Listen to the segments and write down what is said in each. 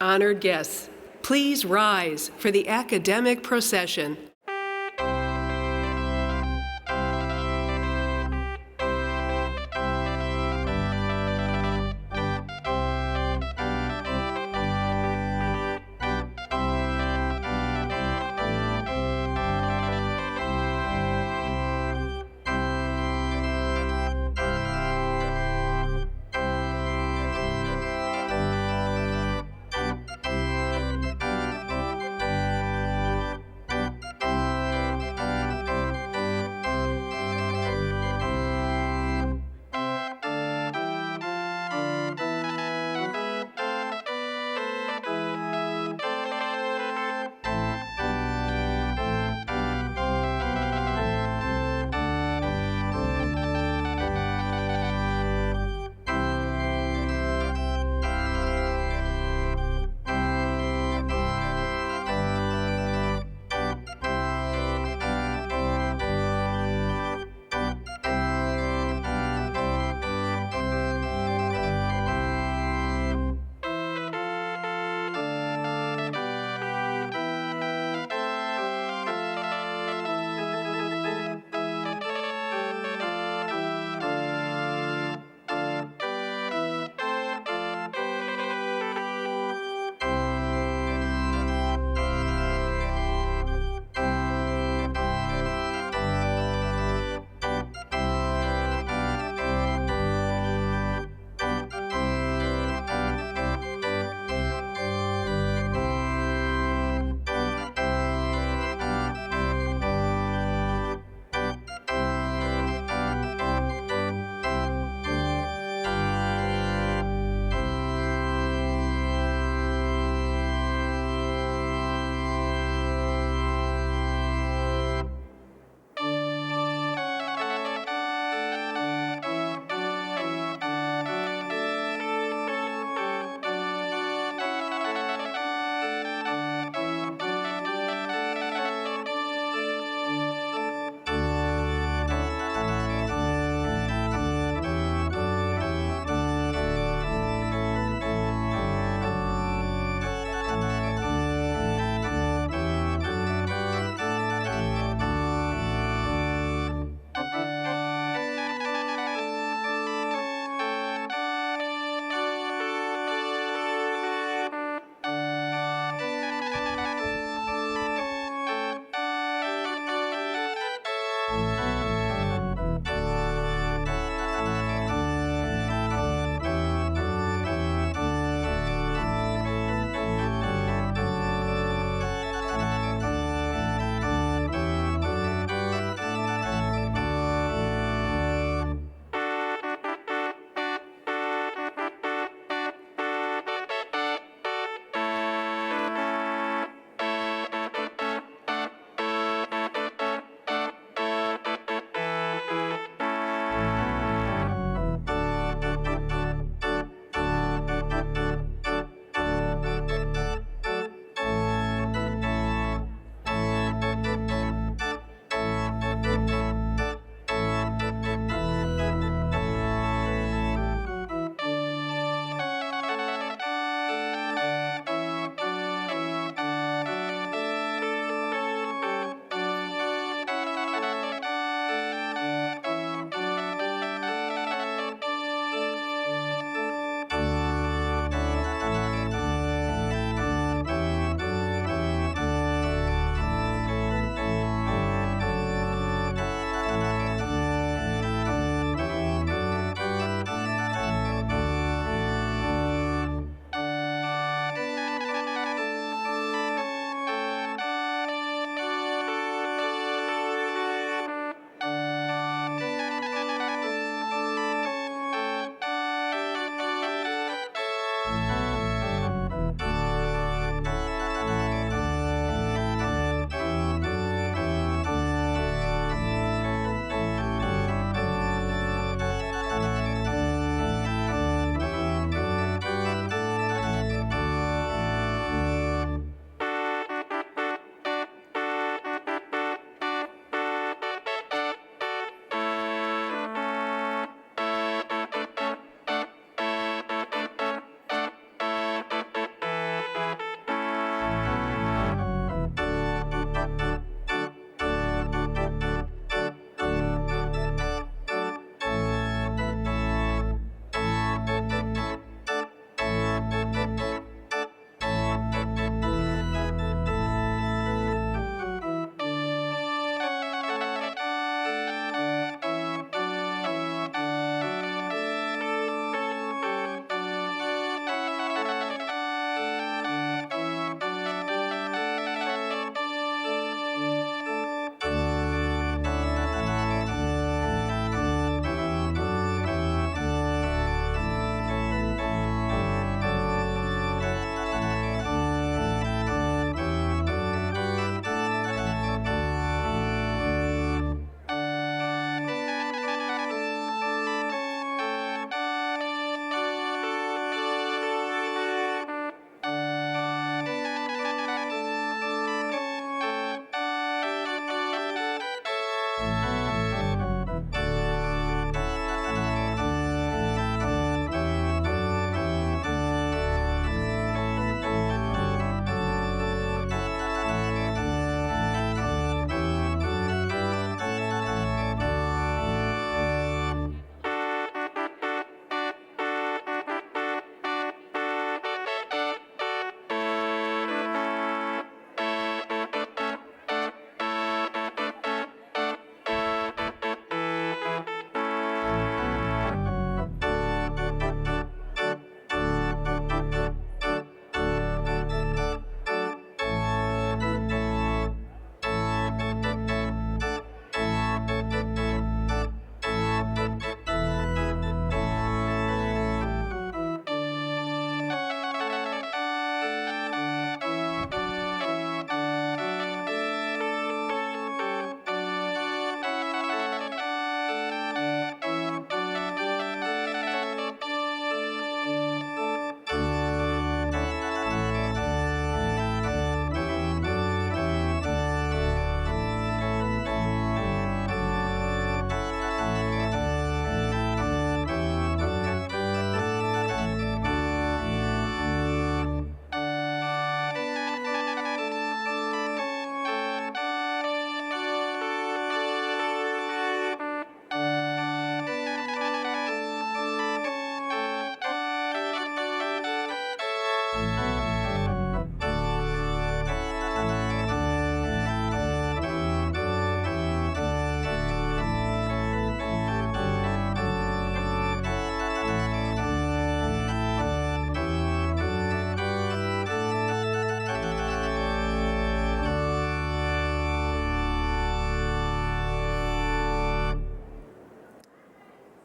Honored guests, please rise for the academic procession.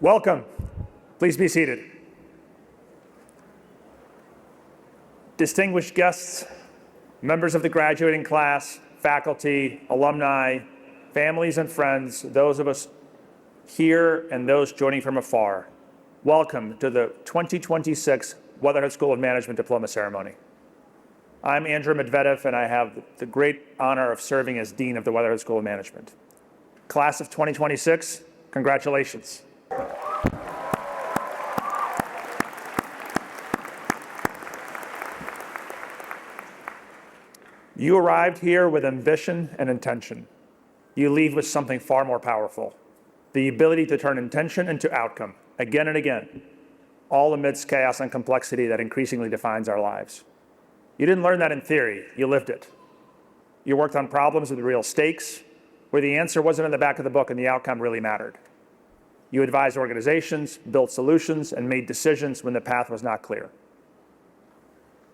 Welcome. Please be seated. Distinguished guests, members of the graduating class, faculty, alumni, families and friends, those of us here and those joining from afar, welcome to the 2026 Weatherhead School of Management Diploma Ceremony. I'm Andrew Medvedev, and I have the great honor of serving as Dean of the Weatherhead School of Management. Class of 2026, congratulations. You arrived here with ambition and intention. You leave with something far more powerful, the ability to turn intention into outcome, again and again, all amidst chaos and complexity that increasingly defines our lives. You didn't learn that in theory, you lived it. You worked on problems with real stakes, where the answer wasn't in the back of the book and the outcome really mattered. You advised organizations, built solutions, and made decisions when the path was not clear.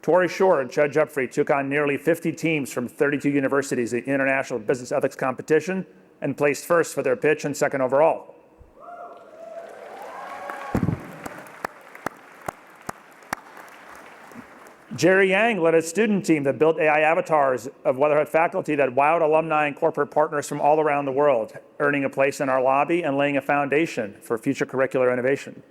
Tori Shore and Chad Jeffrey took on nearly 50 teams from 32 universities in the International Business Ethics Competition and placed first for their pitch and second overall. Jerry Yang led a student team that built AI avatars of Weatherhead faculty that wowed alumni and corporate partners from all around the world, earning a place in our lobby and laying a foundation for future curricular innovation.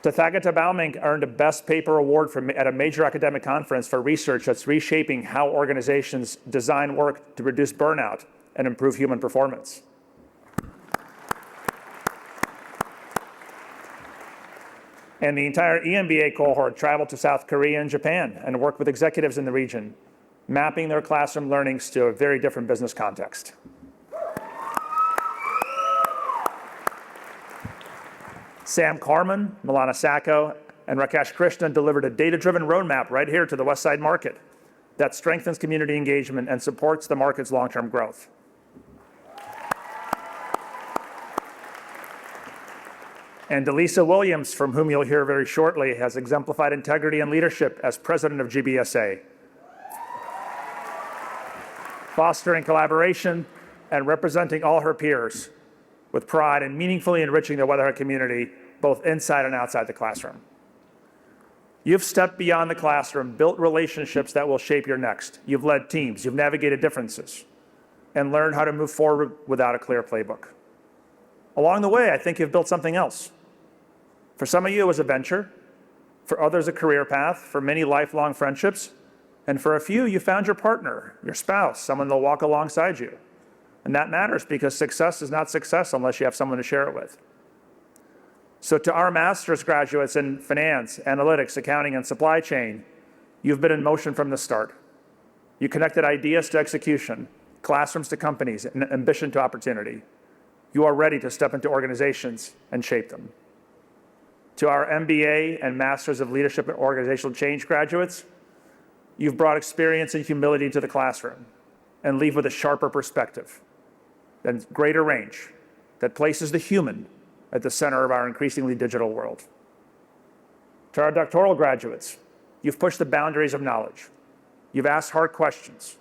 Tathagata Baumink earned a Best Paper Award at a major academic conference for research that's reshaping how organizations design work to reduce burnout and improve human performance. And the entire EMBA cohort traveled to South Korea and Japan and worked with executives in the region, mapping their classroom learnings to a very different business context. Sam Carman, Milana Sacco, and Rakesh Krishnan delivered a data-driven roadmap right here to the West Side market that strengthens community engagement and supports the market's long-term growth. And Delisa Williams, from whom you'll hear very shortly, has exemplified integrity and leadership as president of GBSA, fostering collaboration and representing all her peers with pride and meaningfully enriching the Weatherhead community, both inside and outside the classroom. You've stepped beyond the classroom, built relationships that will shape your next. You've led teams, you've navigated differences, and learned how to move forward without a clear playbook. Along the way, I think you've built something else. For some of you, it was a venture. For others, a career path. For many, lifelong friendships. And for a few, you found your partner, your spouse, someone that'll walk alongside you. And that matters because success is not success unless you have someone to share it with. So to our master's graduates in finance, analytics, accounting, and supply chain, you've been in motion from the start. You connected ideas to execution, classrooms to companies, and ambition to opportunity. You are ready to step into organizations and shape them. To our MBA and Masters of Leadership and Organizational Change graduates, you've brought experience and humility to the classroom and leave with a sharper perspective and greater range that places the human at the center of our increasingly digital world. To our doctoral graduates, you've pushed the boundaries of knowledge. You've asked hard questions,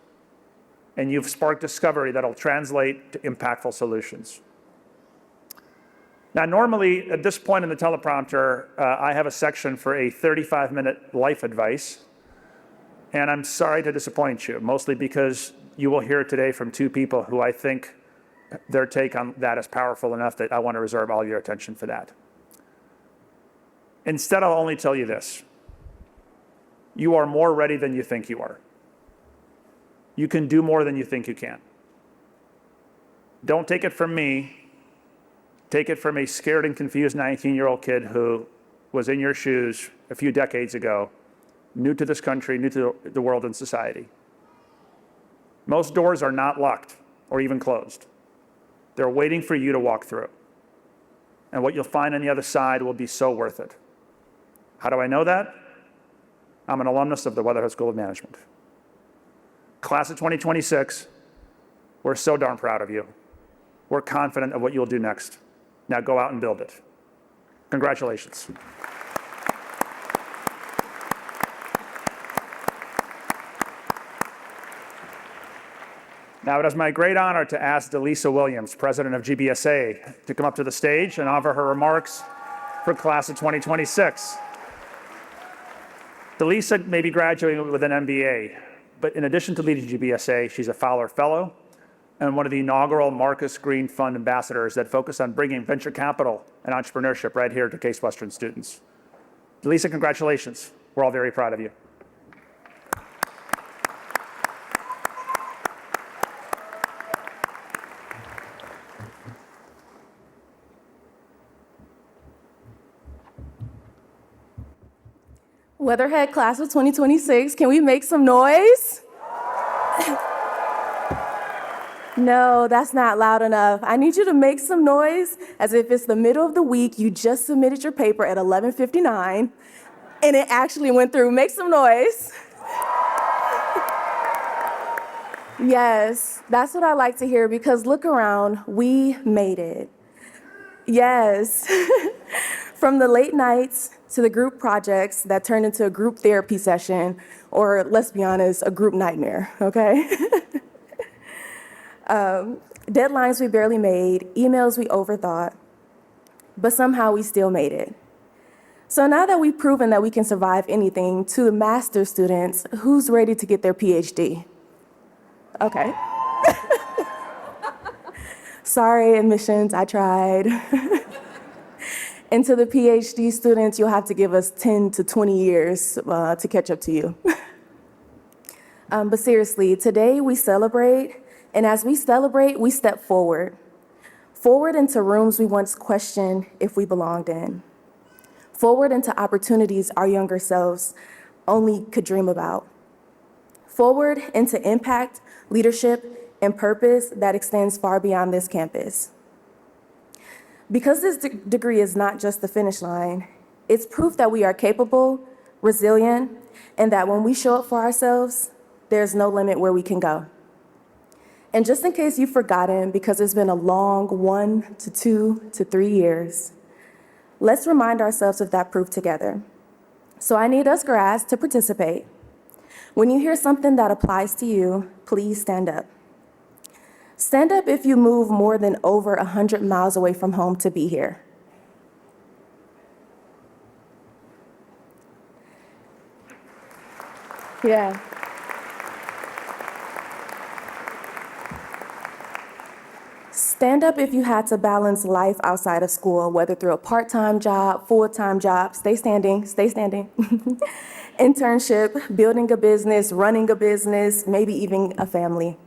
and you've sparked discovery that'll translate to impactful solutions. Now, normally, at this point in the teleprompter, I have a section for a 35-minute life advice, and I'm sorry to disappoint you, mostly because you will hear today from two people who I think their take on that is powerful enough that I want to reserve all your attention for that. Instead, I'll only tell you this. You are more ready than you think you are. You can do more than you think you can. Don't take it from me. Take it from a scared and confused 19-year-old kid who was in your shoes a few decades ago, new to this country, new to the world and society. Most doors are not locked or even closed. They're waiting for you to walk through. And what you'll find on the other side will be so worth it. How do I know that? I'm an alumnus of the Weatherhead School of Management. Class of 2026, we're so darn proud of you. We're confident of what you'll do next. Now go out and build it. Congratulations. Now it is my great honor to ask Delisa Williams, president of GBSA, to come up to the stage and offer her remarks for class of 2026. Delisa may be graduating with an MBA, but in addition to leading GBSA, she's a Fowler Fellow and one of the inaugural Marcus Green Fund ambassadors that focus on bringing venture capital and entrepreneurship right here to Case Western students. Delisa, congratulations. We're all very proud of you. Weatherhead class of 2026, can we make some noise? No, that's not loud enough. I need you to make some noise as if it's the middle of the week, you just submitted your paper at 11:59, and it actually went through. Make some noise. Yes, that's what I like to hear, because look around, we made it. Yes. From the late nights to the group projects that turned into a group therapy session, or let's be honest, a group nightmare, okay? Deadlines we barely made, emails we overthought, but somehow we still made it. So now that we've proven that we can survive anything, to the master's students, who's ready to get their PhD? Okay. Sorry, admissions, I tried. And to the PhD students, you'll have to give us 10 to 20 years to catch up to you. But seriously, today we celebrate, and as we celebrate, we step forward. Forward into rooms we once questioned if we belonged in. Forward into opportunities our younger selves only could dream about. Forward into impact, leadership, and purpose that extends far beyond this campus. Because this degree is not just the finish line, it's proof that we are capable, resilient, and that when we show up for ourselves, there's no limit where we can go. And just in case you've forgotten, because it's been a long 1 to 2 to 3 years, let's remind ourselves of that proof together. So I need us grads to participate. When you hear something that applies to you, please stand up. Stand up if you move more than over 100 miles away from home to be here. Yeah. Stand up if you had to balance life outside of school, whether through a part-time job, full-time job, stay standing, internship, building a business, running a business, maybe even a family.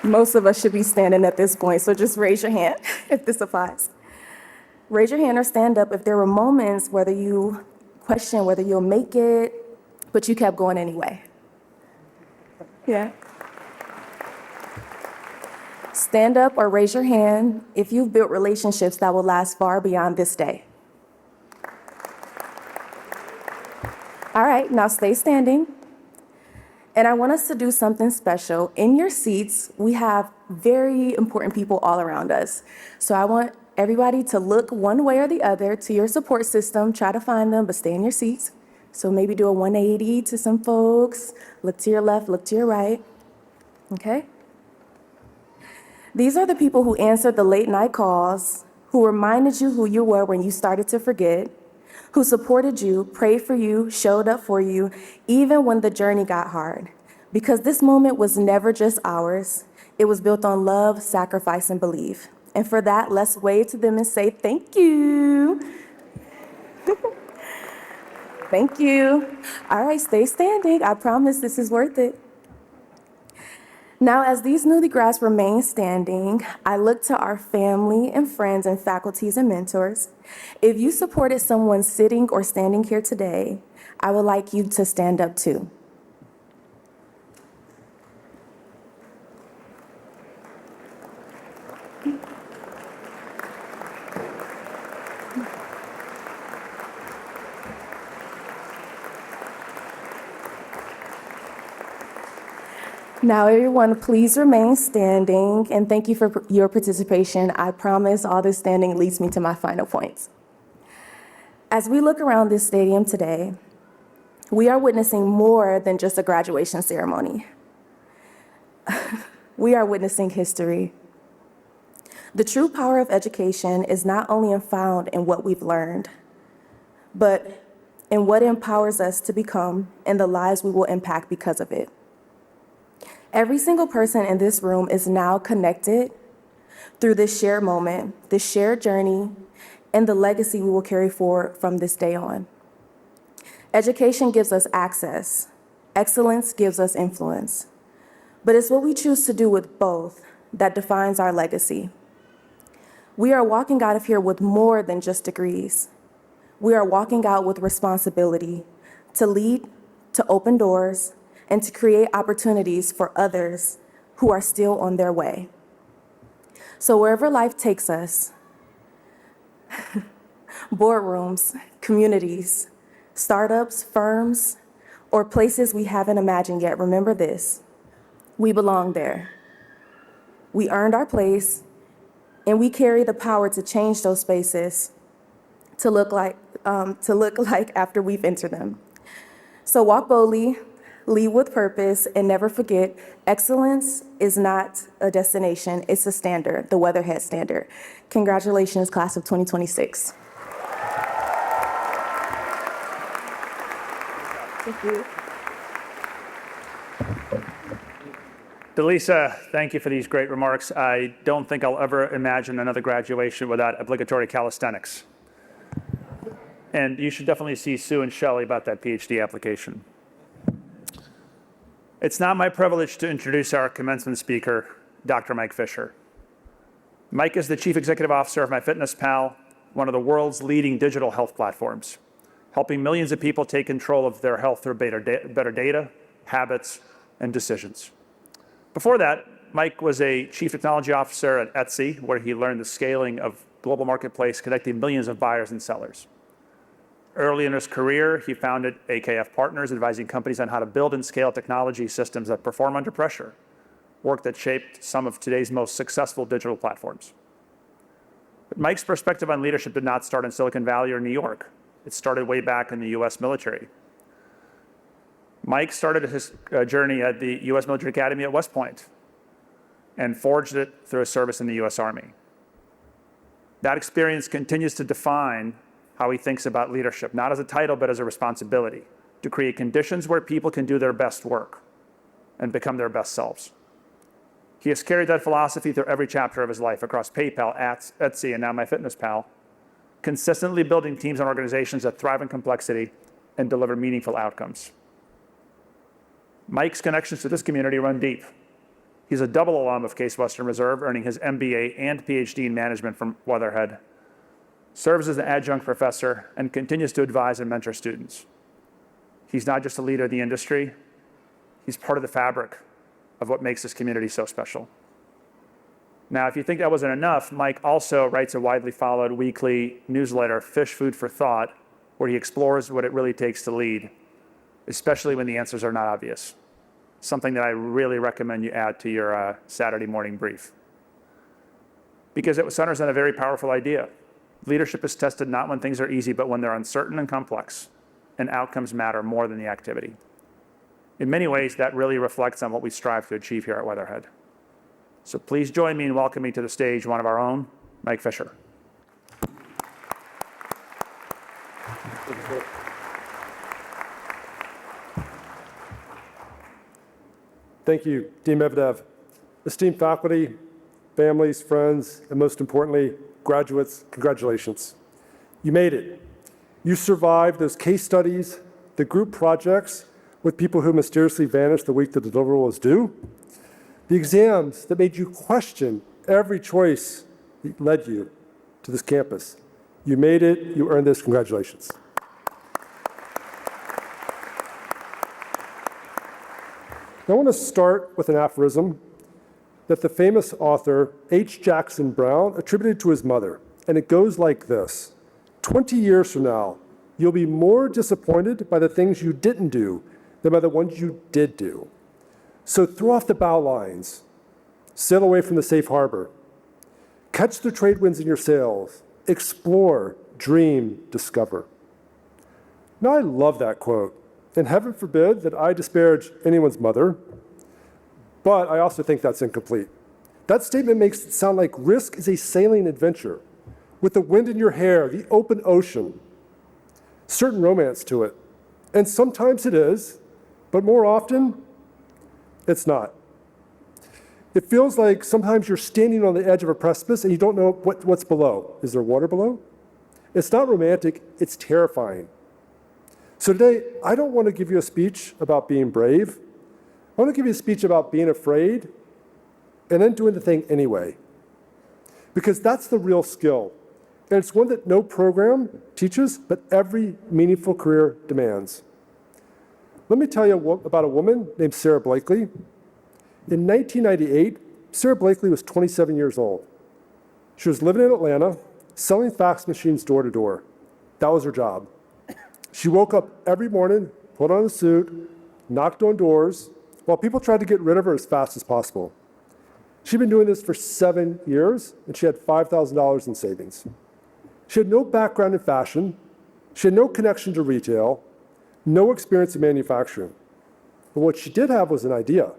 Most of us should be standing at this point, so just raise your hand if this applies. Raise your hand or stand up if there were moments whether you question whether you'll make it, but you kept going anyway. Yeah. Stand up or raise your hand if you've built relationships that will last far beyond this day. All right, now stay standing. And I want us to do something special. In your seats, we have very important people all around us. So I want everybody to look one way or the other to your support system. Try to find them, but stay in your seats. So maybe do a 180 to some folks. Look to your left, look to your right. Okay? These are the people who answered the late night calls, who reminded you who you were when you started to forget, who supported you, prayed for you, showed up for you, even when the journey got hard. Because this moment was never just ours. It was built on love, sacrifice, and belief. And for that, let's wave to them and say thank you. Thank you. All right, stay standing. I promise this is worth it. Now, as these newly grads remain standing, I look to our family and friends and faculties and mentors. If you supported someone sitting or standing here today, I would like you to stand up too. Now, everyone, please remain standing, and thank you for your participation. I promise all this standing leads me to my final points. As we look around this stadium today, We are witnessing more than just a graduation ceremony. We are witnessing history. The true power of education is not only found in what we've learned, but in what empowers us to become and the lives we will impact because of it. Every single person in this room is now connected through this shared moment, this shared journey, and the legacy we will carry forward from this day on. Education gives us access. Excellence gives us influence. But it's what we choose to do with both that defines our legacy. We are walking out of here with more than just degrees. We are walking out with responsibility to lead, to open doors, and to create opportunities for others who are still on their way. So wherever life takes us, boardrooms, communities, startups, firms, or places we haven't imagined yet, remember this: we belong there. We earned our place, and we carry the power to change those spaces to look like after we've entered them. So walk boldly, lead with purpose, and never forget, excellence is not a destination, it's a standard, the Weatherhead standard. Congratulations, class of 2026. Thank you. Delisa, thank you for these great remarks. I don't think I'll ever imagine another graduation without obligatory calisthenics. And you should definitely see Sue and Shelley about that PhD application. It's now my privilege to introduce our commencement speaker, Dr. Mike Fisher. Mike is the Chief Executive Officer of MyFitnessPal, one of the world's leading digital health platforms, helping millions of people take control of their health through better data, habits, and decisions. Before that, Mike was a Chief Technology Officer at Etsy, where he learned the scaling of global marketplace, connecting millions of buyers and sellers. Early in his career, he founded AKF Partners, advising companies on how to build and scale technology systems that perform under pressure, work that shaped some of today's most successful digital platforms. But Mike's perspective on leadership did not start in Silicon Valley or New York. It started way back in the US military. Mike started his journey at the US Military Academy at West Point and forged it through his service in the US Army. That experience continues to define how he thinks about leadership, not as a title, but as a responsibility, to create conditions where people can do their best work and become their best selves. He has carried that philosophy through every chapter of his life across PayPal, Etsy, and now MyFitnessPal, consistently building teams and organizations that thrive in complexity and deliver meaningful outcomes. Mike's connections to this community run deep. He's a double alum of Case Western Reserve, earning his MBA and PhD in management from Weatherhead, serves as an adjunct professor, and continues to advise and mentor students. He's not just a leader of the industry, he's part of the fabric of what makes this community so special. Now, if you think that wasn't enough, Mike also writes a widely followed weekly newsletter, Fish Food for Thought, where he explores what it really takes to lead, especially when the answers are not obvious. Something that I really recommend you add to your Saturday morning brief. Because it centers on a very powerful idea. Leadership is tested not when things are easy, but when they're uncertain and complex, and outcomes matter more than the activity. In many ways, that really reflects on what we strive to achieve here at Weatherhead. So please join me in welcoming to the stage one of our own, Mike Fisher. Thank you, Dean Medvedev. Esteemed faculty, families, friends, and most importantly, graduates, congratulations. You made it. You survived those case studies, the group projects with people who mysteriously vanished the week the deliverable was due, the exams that made you question every choice that led you to this campus. You made it, you earned this, congratulations. I want to start with an aphorism that the famous author H. Jackson Brown attributed to his mother, and it goes like this: 20 years from now, you'll be more disappointed by the things you didn't do than by the ones you did do. So throw off the bow lines, sail away from the safe harbor, catch the trade winds in your sails, explore, dream, discover. Now I love that quote, And heaven forbid that I disparage anyone's mother, but I also think that's incomplete. That statement makes it sound like risk is a sailing adventure with the wind in your hair, the open ocean, certain romance to it. And sometimes it is, but more often, it's not. It feels like sometimes you're standing on the edge of a precipice and you don't know what's below. Is there water below? It's not romantic, it's terrifying. So today, I don't want to give you a speech about being brave. I want to give you a speech about being afraid and then doing the thing anyway. Because that's the real skill. And it's one that no program teaches, but every meaningful career demands. Let me tell you about a woman named Sarah Blakely. In 1998, Sarah Blakely was 27 years old. She was living in Atlanta, selling fax machines door to door. That was her job. She woke up every morning, put on a suit, knocked on doors, while people tried to get rid of her as fast as possible. She'd been doing this for 7 years, and she had $5,000 in savings. She had no background in fashion. She had no connection to retail, no experience in manufacturing. But what she did have was an idea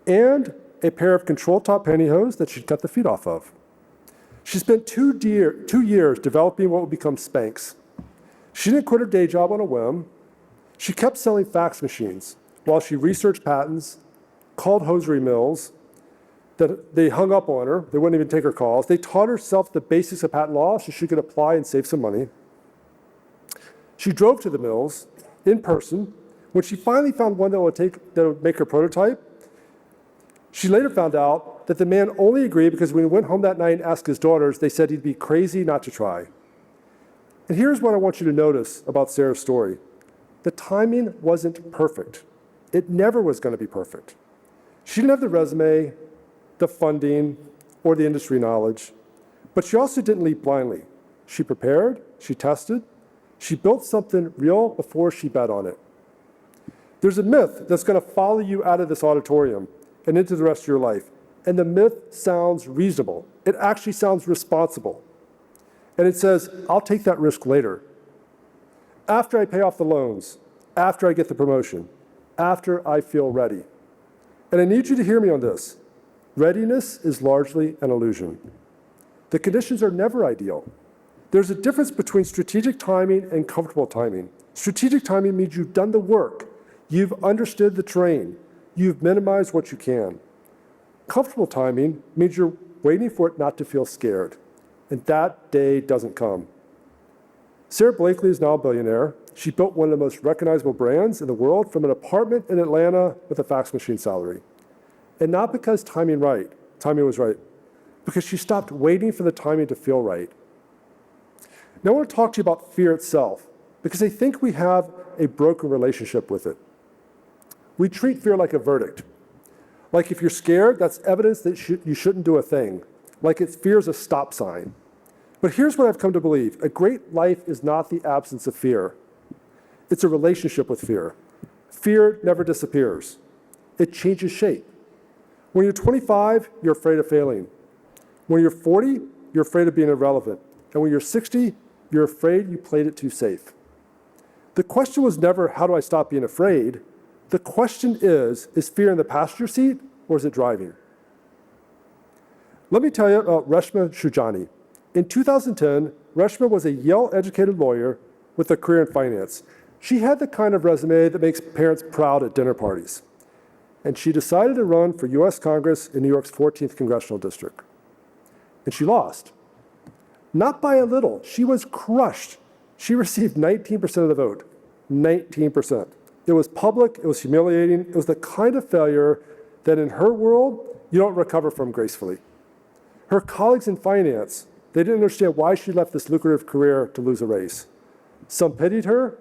and a pair of control-top pantyhose that she'd cut the feet off of. She spent 2 years developing what would become Spanx. She didn't quit her day job on a whim. She kept selling fax machines while she researched patents, called hosiery mills, that they hung up on her. They wouldn't even take her calls. They taught herself the basics of patent law so she could apply and save some money. She drove to the mills in person. When she finally found one that would make her prototype, she later found out that the man only agreed because when he went home that night and asked his daughters, they said he'd be crazy not to try. And here's what I want you to notice about Sarah's story. The timing wasn't perfect. It never was going to be perfect. She didn't have the resume, the funding, or the industry knowledge, but she also didn't leap blindly. She prepared, she tested, she built something real before she bet on it. There's a myth that's going to follow you out of this auditorium and into the rest of your life, and the myth sounds reasonable. It actually sounds responsible. And it says, I'll take that risk later. After I pay off the loans, after I get the promotion, after I feel ready. And I need you to hear me on this. Readiness is largely an illusion. The conditions are never ideal. There's a difference between strategic timing and comfortable timing. Strategic timing means you've done the work. You've understood the terrain. You've minimized what you can. Comfortable timing means you're waiting for it not to feel scared. And that day doesn't come. Sarah Blakely is now a billionaire. She built one of the most recognizable brands in the world from an apartment in Atlanta with a fax machine salary. And not because timing was right, because she stopped waiting for the timing to feel right. Now I want to talk to you about fear itself, because I think we have a broken relationship with it. We treat fear like a verdict. Like if you're scared, that's evidence that you shouldn't do a thing. Like fear is a stop sign. But here's what I've come to believe. A great life is not the absence of fear. It's a relationship with fear. Fear never disappears. It changes shape. When you're 25, you're afraid of failing. When you're 40, you're afraid of being irrelevant. And when you're 60, you're afraid you played it too safe. The question was never, how do I stop being afraid? The question is fear in the passenger seat or is it driving? Let me tell you about Reshma Shujani. In 2010, Reshma was a Yale-educated lawyer with a career in finance. She had the kind of resume that makes parents proud at dinner parties. And she decided to run for U.S. Congress in New York's 14th Congressional District. And she lost. Not by a little. She was crushed. She received 19% of the vote. 19%. It was public. It was humiliating. It was the kind of failure that in her world, you don't recover from gracefully. Her colleagues in finance, they didn't understand why she left this lucrative career to lose a race. Some pitied her,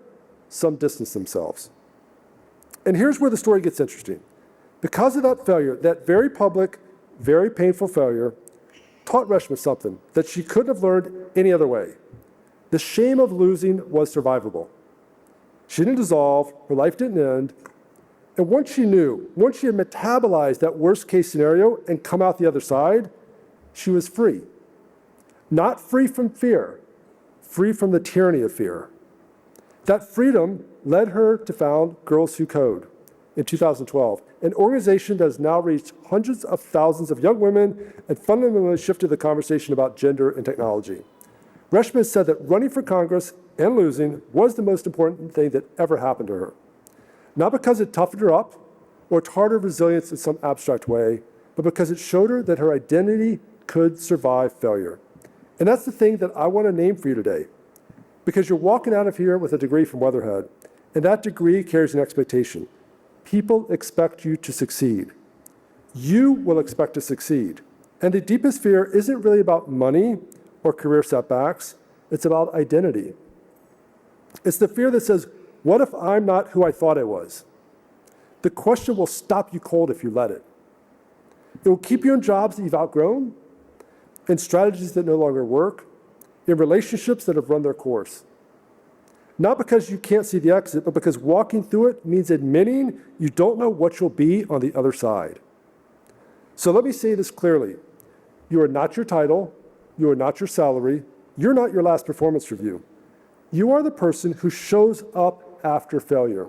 some distanced themselves. And here's where the story gets interesting. Because of that failure, that very public, very painful failure, taught Reshma something that she couldn't have learned any other way. The shame of losing was survivable. She didn't dissolve, her life didn't end, and once she had metabolized that worst case scenario and come out the other side, she was free. Not free from fear, free from the tyranny of fear. That freedom led her to found Girls Who Code in 2012, an organization that has now reached hundreds of thousands of young women and fundamentally shifted the conversation about gender and technology. Reshma said that running for Congress and losing was the most important thing that ever happened to her. Not because it toughened her up or taught her resilience in some abstract way, but because it showed her that her identity could survive failure. And that's the thing that I want to name for you today, because you're walking out of here with a degree from Weatherhead, and that degree carries an expectation. People expect you to succeed. You will expect to succeed. And the deepest fear isn't really about money or career setbacks, it's about identity. It's the fear that says, what if I'm not who I thought I was? The question will stop you cold if you let it. It will keep you in jobs that you've outgrown, in strategies that no longer work, in relationships that have run their course. Not because you can't see the exit, but because walking through it means admitting you don't know what you'll be on the other side. So let me say this clearly. You are not your title. You are not your salary. You're not your last performance review. You are the person who shows up after failure.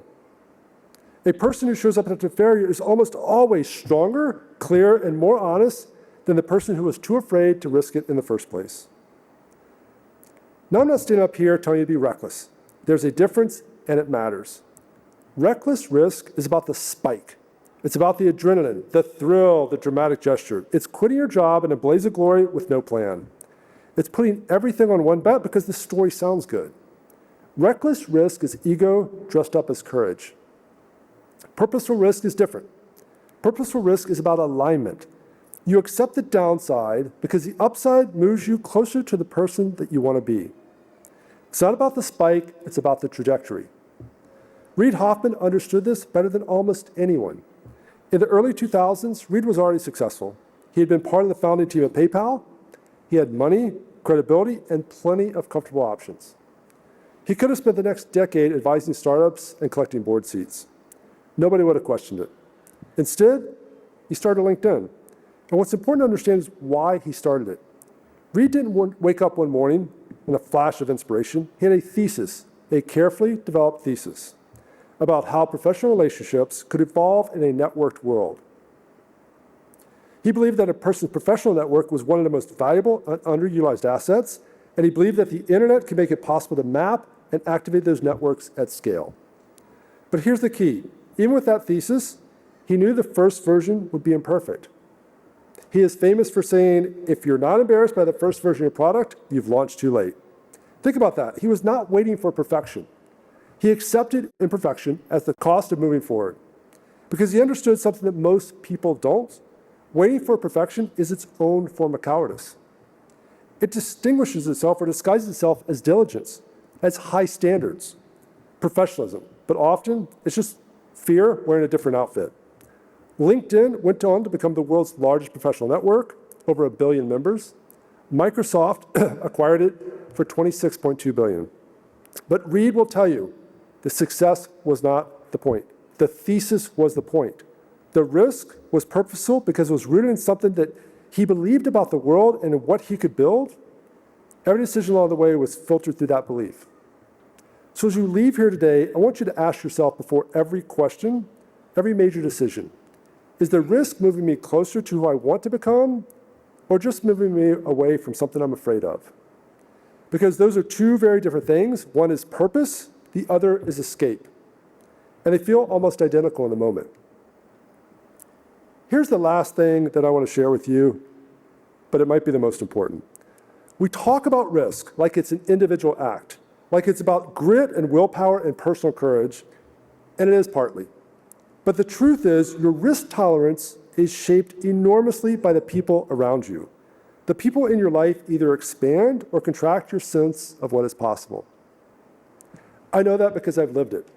A person who shows up after failure is almost always stronger, clearer, and more honest than the person who was too afraid to risk it in the first place. Now I'm not standing up here telling you to be reckless. There's a difference, and it matters. Reckless risk is about the spike. It's about the adrenaline, the thrill, the dramatic gesture. It's quitting your job in a blaze of glory with no plan. It's putting everything on one bet because the story sounds good. Reckless risk is ego dressed up as courage. Purposeful risk is different. Purposeful risk is about alignment. You accept the downside because the upside moves you closer to the person that you want to be. It's not about the spike, it's about the trajectory. Reid Hoffman understood this better than almost anyone. In the early 2000s, Reid was already successful. He had been part of the founding team at PayPal. He had money, credibility, and plenty of comfortable options. He could have spent the next decade advising startups and collecting board seats. Nobody would have questioned it. Instead, he started LinkedIn. And what's important to understand is why he started it. Reid didn't wake up one morning in a flash of inspiration. He had a thesis, a carefully developed thesis, about how professional relationships could evolve in a networked world. He believed that a person's professional network was one of the most valuable and underutilized assets, and he believed that the internet could make it possible to map and activate those networks at scale. But here's the key. Even with that thesis, he knew the first version would be imperfect. He is famous for saying, if you're not embarrassed by the first version of your product, you've launched too late. Think about that. He was not waiting for perfection. He accepted imperfection as the cost of moving forward because he understood something that most people don't. Waiting for perfection is its own form of cowardice. It distinguishes itself or disguises itself as diligence, as high standards, professionalism, but often it's just fear wearing a different outfit. LinkedIn went on to become the world's largest professional network, over 1 billion members. Microsoft acquired it for $26.2 billion. But Reid will tell you, the success was not the point. The thesis was the point. The risk was purposeful because it was rooted in something that he believed about the world and in what he could build. Every decision along the way was filtered through that belief. So as you leave here today, I want you to ask yourself before every question, every major decision, is the risk moving me closer to who I want to become, or just moving me away from something I'm afraid of? Because those are two very different things. One is purpose, the other is escape. And they feel almost identical in the moment. Here's the last thing that I want to share with you, but it might be the most important. We talk about risk like it's an individual act, like it's about grit and willpower and personal courage, and it is partly. But the truth is, your risk tolerance is shaped enormously by the people around you. The people in your life either expand or contract your sense of what is possible. I know that because I've lived it.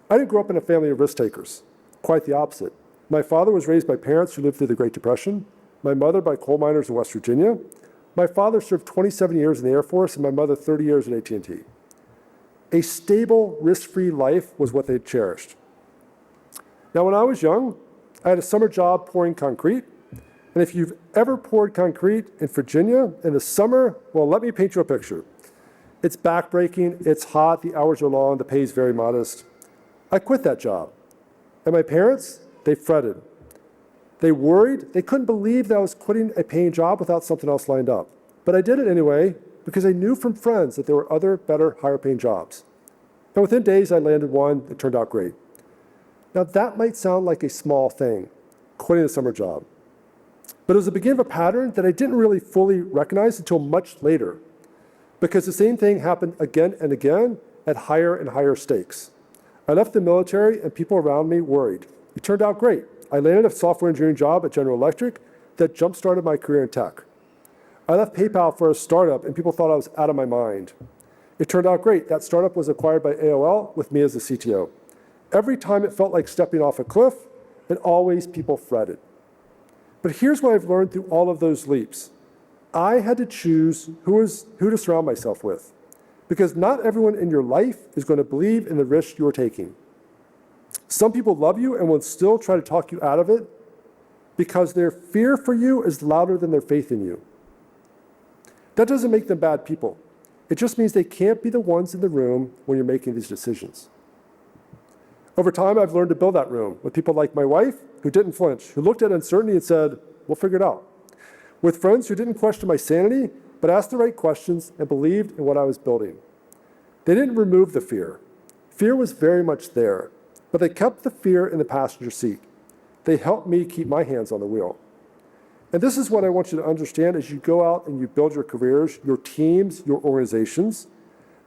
I didn't grow up in a family of risk takers. Quite the opposite. My father was raised by parents who lived through the Great Depression, my mother by coal miners in West Virginia. My father served 27 years in the Air Force and my mother 30 years at AT&T. A stable, risk-free life was what they cherished. Now, when I was young, I had a summer job pouring concrete. And if you've ever poured concrete in Virginia in the summer, well, let me paint you a picture. It's backbreaking, it's hot, the hours are long, the pay is very modest. I quit that job. And my parents, they fretted. They worried. They couldn't believe that I was quitting a paying job without something else lined up. But I did it anyway because I knew from friends that there were other, better, higher paying jobs. And within days, I landed one that turned out great. Now, that might sound like a small thing, quitting a summer job. But it was the beginning of a pattern that I didn't really fully recognize until much later, because the same thing happened again and again at higher and higher stakes. I left the military and people around me worried. It turned out great. I landed a software engineering job at General Electric that jump-started my career in tech. I left PayPal for a startup and people thought I was out of my mind. It turned out great. That startup was acquired by AOL with me as the CTO. Every time it felt like stepping off a cliff, and always people fretted. But here's what I've learned through all of those leaps. I had to choose who to surround myself with, because not everyone in your life is going to believe in the risk you're taking. Some people love you and will still try to talk you out of it because their fear for you is louder than their faith in you. That doesn't make them bad people. It just means they can't be the ones in the room when you're making these decisions. Over time, I've learned to build that room with people like my wife, who didn't flinch, who looked at uncertainty and said, we'll figure it out. With friends who didn't question my sanity, but asked the right questions and believed in what I was building. They didn't remove the fear. Fear was very much there, but they kept the fear in the passenger seat. They helped me keep my hands on the wheel. And this is what I want you to understand as you go out and you build your careers, your teams, your organizations.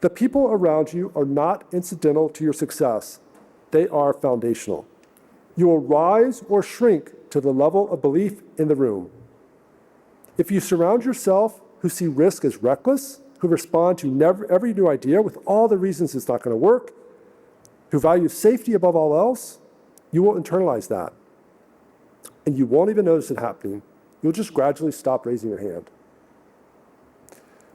The people around you are not incidental to your success. They are foundational. You will rise or shrink to the level of belief in the room. If you surround yourself who see risk as reckless, who respond to every new idea with all the reasons it's not going to work, who value safety above all else, you will internalize that. And you won't even notice it happening. You'll just gradually stop raising your hand.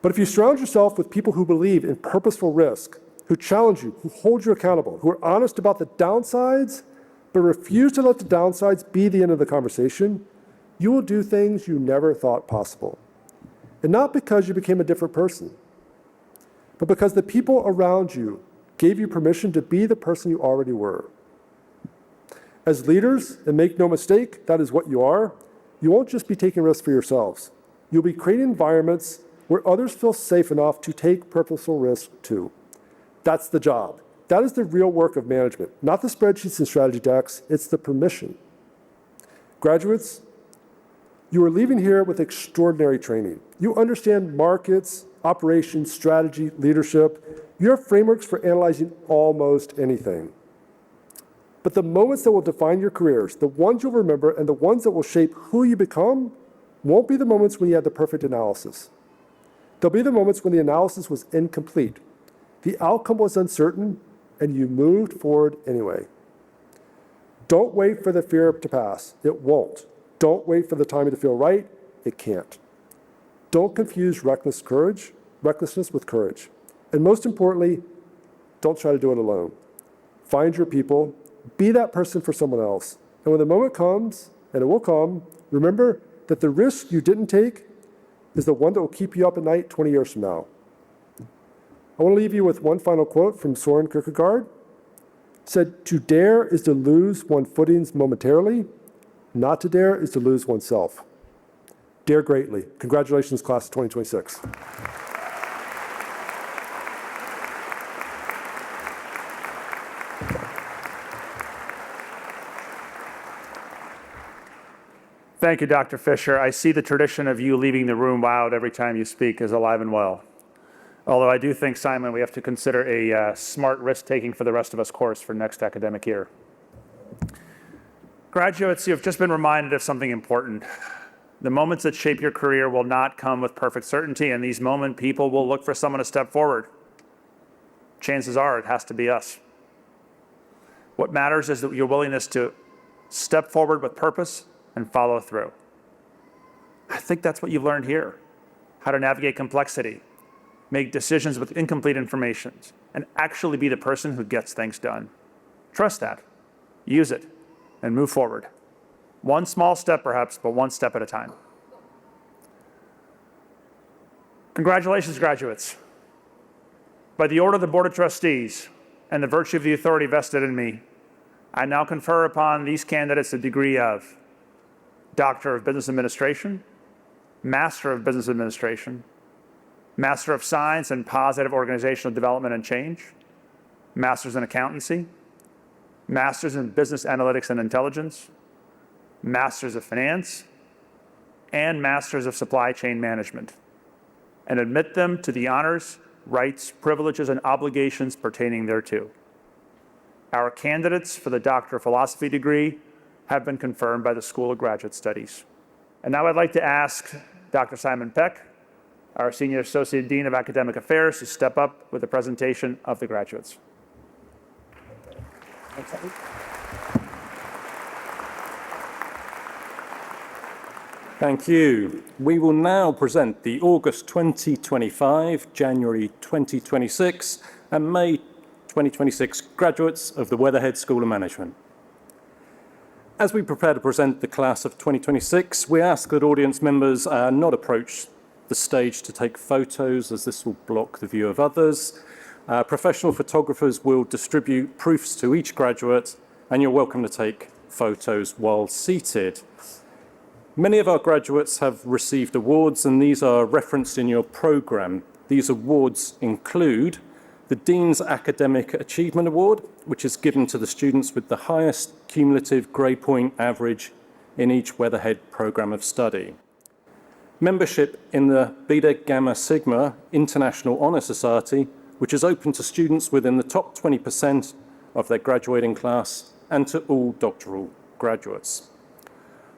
But if you surround yourself with people who believe in purposeful risk, who challenge you, who hold you accountable, who are honest about the downsides, but refuse to let the downsides be the end of the conversation, you will do things you never thought possible. And not because you became a different person, but because the people around you gave you permission to be the person you already were. As leaders, and make no mistake, that is what you are, you won't just be taking risks for yourselves. You'll be creating environments where others feel safe enough to take purposeful risks too. That's the job. That is the real work of management, not the spreadsheets and strategy decks, it's the permission. Graduates, you are leaving here with extraordinary training. You understand markets, operations, strategy, leadership. You have frameworks for analyzing almost anything. But the moments that will define your careers, the ones you'll remember and the ones that will shape who you become, won't be the moments when you had the perfect analysis. They'll be the moments when the analysis was incomplete. The outcome was uncertain, and you moved forward anyway. Don't wait for the fear to pass. It won't. Don't wait for the timing to feel right. It can't. Don't confuse recklessness with courage. And most importantly, don't try to do it alone. Find your people. Be that person for someone else. And when the moment comes, and it will come, remember that the risk you didn't take is the one that will keep you up at night 20 years from now. I want to leave you with one final quote from Soren Kierkegaard. It said, "To dare is to lose one's footings momentarily. Not to dare is to lose oneself." Dare greatly. Congratulations, class of 2026. Thank you, Dr. Fisher. I see the tradition of you leaving the room wowed every time you speak is alive and well. Although I do think, Simon, we have to consider a smart risk-taking for the rest of us course for next academic year. Graduates, you have just been reminded of something important. The moments that shape your career will not come with perfect certainty, and these moments, people will look for someone to step forward. Chances are it has to be us. What matters is that your willingness to step forward with purpose and follow through. I think that's what you've learned here. How to navigate complexity, make decisions with incomplete information, and actually be the person who gets things done. Trust that, use it, and move forward. One small step perhaps, but one step at a time. Congratulations, graduates. By the order of the Board of Trustees and the virtue of the authority vested in me, I now confer upon these candidates the degree of Doctor of Business Administration, Master of Business Administration, Master of Science in Positive Organizational Development and Change, Masters in Accountancy, Masters in Business Analytics and Intelligence, Masters of Finance, and Masters of Supply Chain Management, and admit them to the honors, rights, privileges, and obligations pertaining thereto. Our candidates for the Doctor of Philosophy degree have been confirmed by the School of Graduate Studies. And now I'd like to ask Dr. Simon Peck, our Senior Associate Dean of Academic Affairs, to step up with a presentation of the graduates. Thank you. We will now present the August 2025, January 2026, and May 2026 graduates of the Weatherhead School of Management. As we prepare to present the class of 2026, we ask that audience members not approach the stage to take photos, as this will block the view of others. Professional photographers will distribute proofs to each graduate, and you're welcome to take photos while seated. Many of our graduates have received awards, and these are referenced in your program. These awards include the Dean's Academic Achievement Award, which is given to the students with the highest cumulative grade point average in each Weatherhead program of study. Membership in the Beta Gamma Sigma International Honor Society, which is open to students within the top 20% of their graduating class and to all doctoral graduates.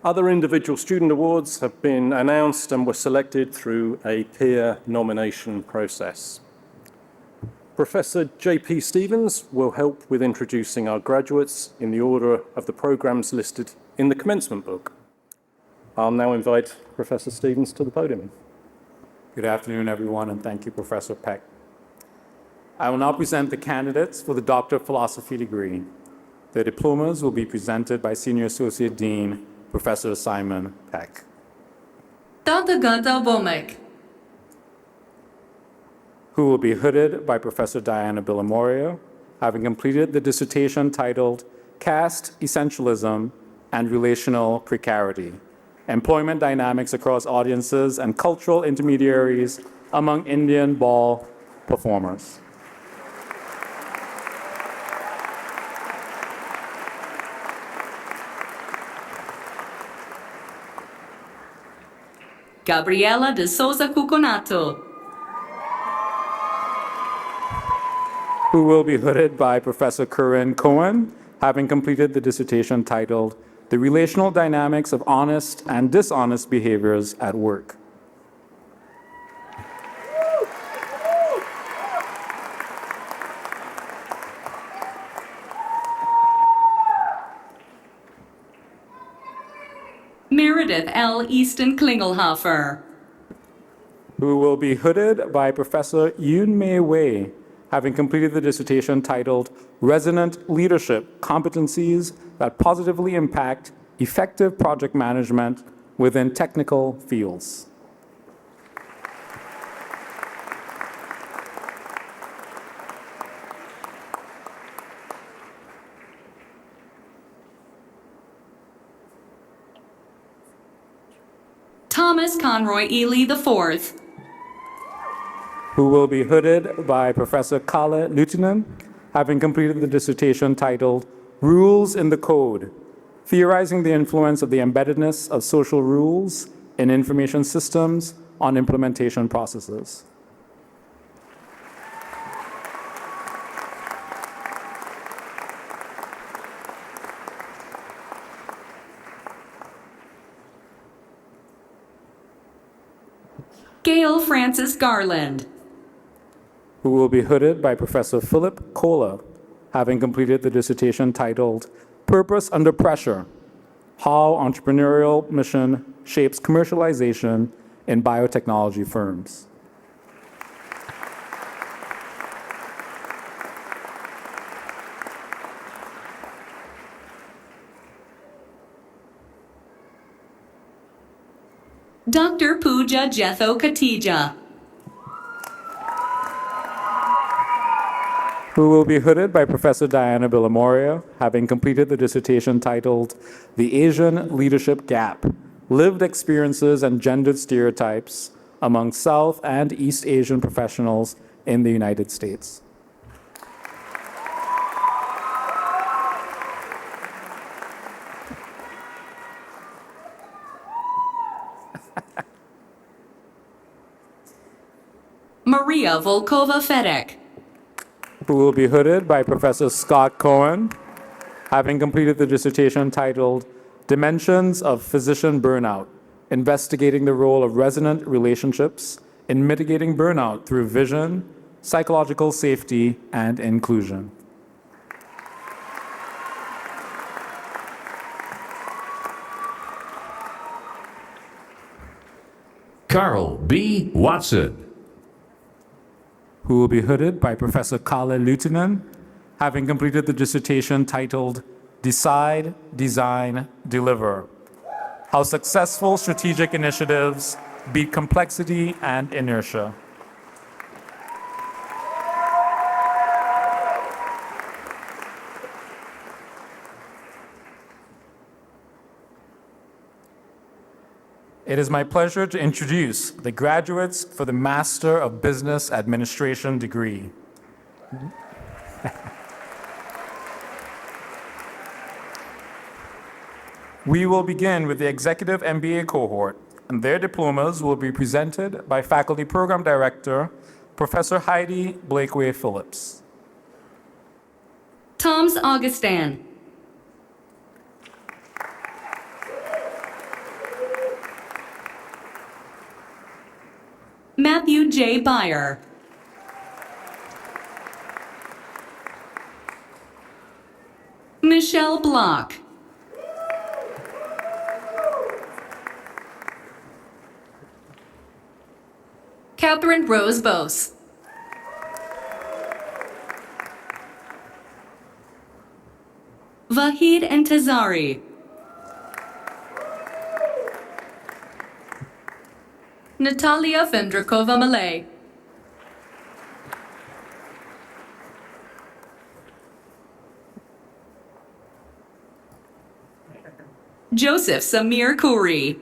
Other individual student awards have been announced and were selected through a peer nomination process. Professor J.P. Stevens will help with introducing our graduates in the order of the programs listed in the commencement book. I'll now invite Professor Stevens to the podium. Good afternoon, everyone, and thank you, Professor Peck. I will now present the candidates for the Doctor of Philosophy degree. Their diplomas will be presented by Senior Associate Dean, Professor Simon Peck. Dr. Gunther Womack, Who will be hooded by Professor Diana Villamorio, having completed the dissertation titled Caste Essentialism and Relational Precarity, Employment Dynamics Across Audiences and Cultural Intermediaries Among Indian Ball Performers. Gabriela de Souza Cuconato, Who will be hooded by Professor Corinne Cohen, having completed the dissertation titled The Relational Dynamics of Honest and Dishonest Behaviors at Work. Meredith L. Easton Klingelhofer, Who will be hooded by Professor Yoon Mei Wei, having completed the dissertation titled Resonant Leadership Competencies that Positively Impact Effective Project Management Within Technical Fields. Thomas Conroy Ely IV, Who will be hooded by Professor Kale Lutinen, having completed the dissertation titled Rules in the Code, Theorizing the Influence of the Embeddedness of Social Rules in Information Systems on Implementation Processes. Gail Francis Garland, Who will be hooded by Professor Philip Kohler, having completed the dissertation titled Purpose Under Pressure, How Entrepreneurial Mission Shapes Commercialization in Biotechnology Firms. Dr. Pooja Jetho Khatija, who will be hooded by Professor Diana Villamoria, having completed the dissertation titled The Asian Leadership Gap, Lived Experiences and Gendered Stereotypes Among South and East Asian Professionals in the United States. Maria Volkova-Fedek. Who will be hooded by Professor Scott Cohen, having completed the dissertation titled Dimensions of Physician Burnout, Investigating the Role of Resident Relationships in Mitigating Burnout Through Vision, Psychological Safety, and Inclusion. Carl B. Watson. Who will be hooded by Professor Kalle Luutinen, having completed the dissertation titled Decide, Design, Deliver, How Successful Strategic Initiatives Beat Complexity and Inertia. It is my pleasure to introduce the graduates for the Master of Business Administration degree. We will begin with the Executive MBA cohort, and their diplomas will be presented by Faculty Program Director, Professor Heidi Blakeway Phillips. Toms Augustin. Matthew J. Byer. Michelle Block. Catherine Rose Bose. Vahid Entazari. Natalia Vendrakova-Malay. Joseph Samir Khoury.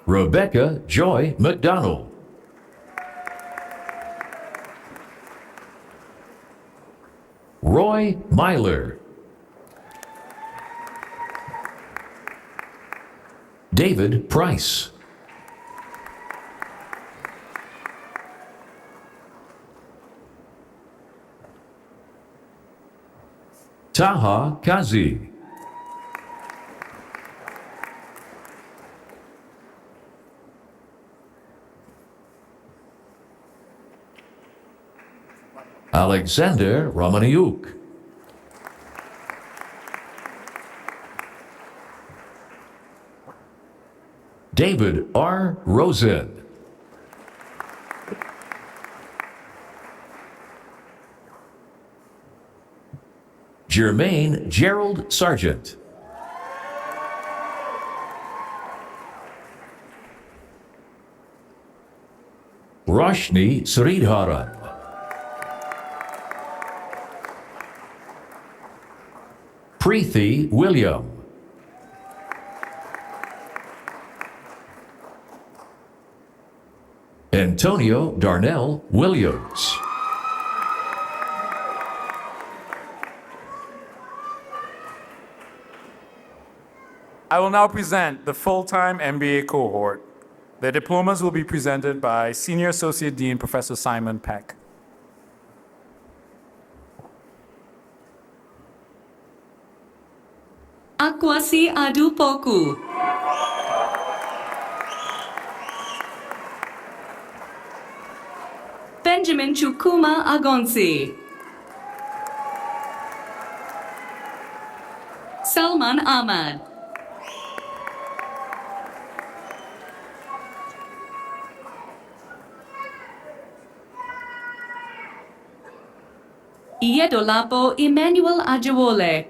Rebecca Joy McDonald. Roy Myler. David Price. Taha Kazi. Alexander Romaniuk. David R. Rosen. Jermaine Gerald Sargent. Roshni Sridharan. Preethi William. Antonio Darnell Williams. I will now present the full-time MBA cohort. Their diplomas will be presented by Senior Associate Dean Professor Simon Peck. Akwasi Adupoku. Benjamin Chukuma Agonsi. Salman Ahmad. Iyedolapo Emmanuel Ajewole.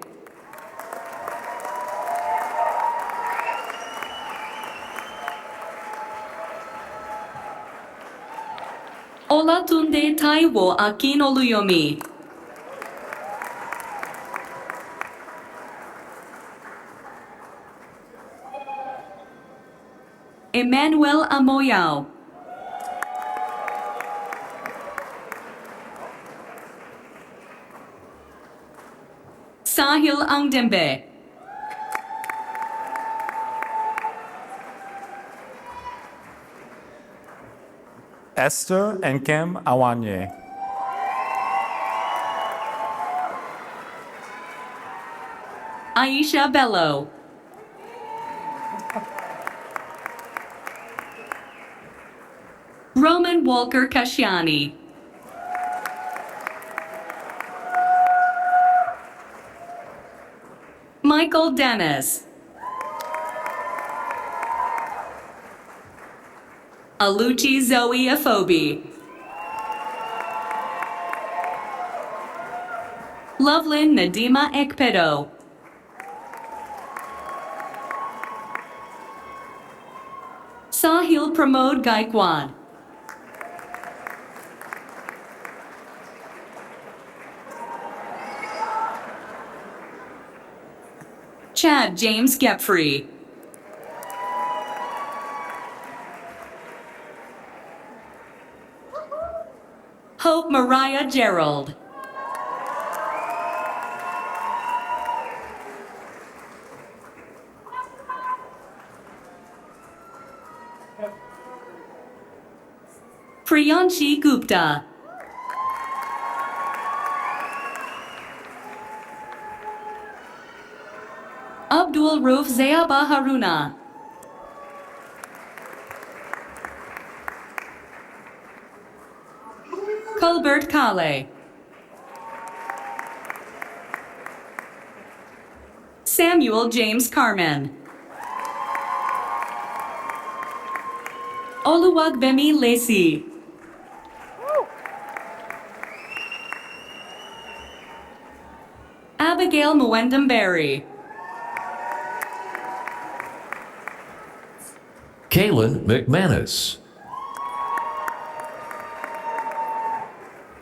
Olatunde Taiwo Akinoluyomi. Emmanuel Amoyao. Sahil Angdembe. Esther Nkem Awanye. Aisha Bello. Roman Walker Kashiani. Michael Dennis. Aluchi Zoe Afobi. Lovelyn Nadima Ekpedo. Sahil Pramod Gaikwad. Chad James Gepfrey. Hope Mariah Gerald. Priyanshi Gupta. Abdul Rauf Zayaba Haruna. Colbert Kale. Samuel James Carmen. Oluwagbemi Lacey. Abigail Mwendamberry. Kaylin McManus.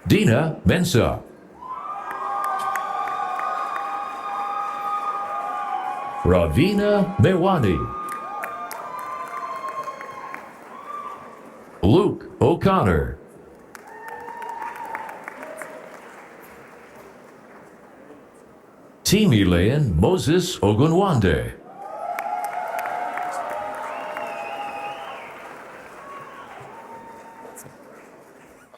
Dina Mensah. Ravina Mewani. Luke O'Connor. Timilean Moses Ogunwande.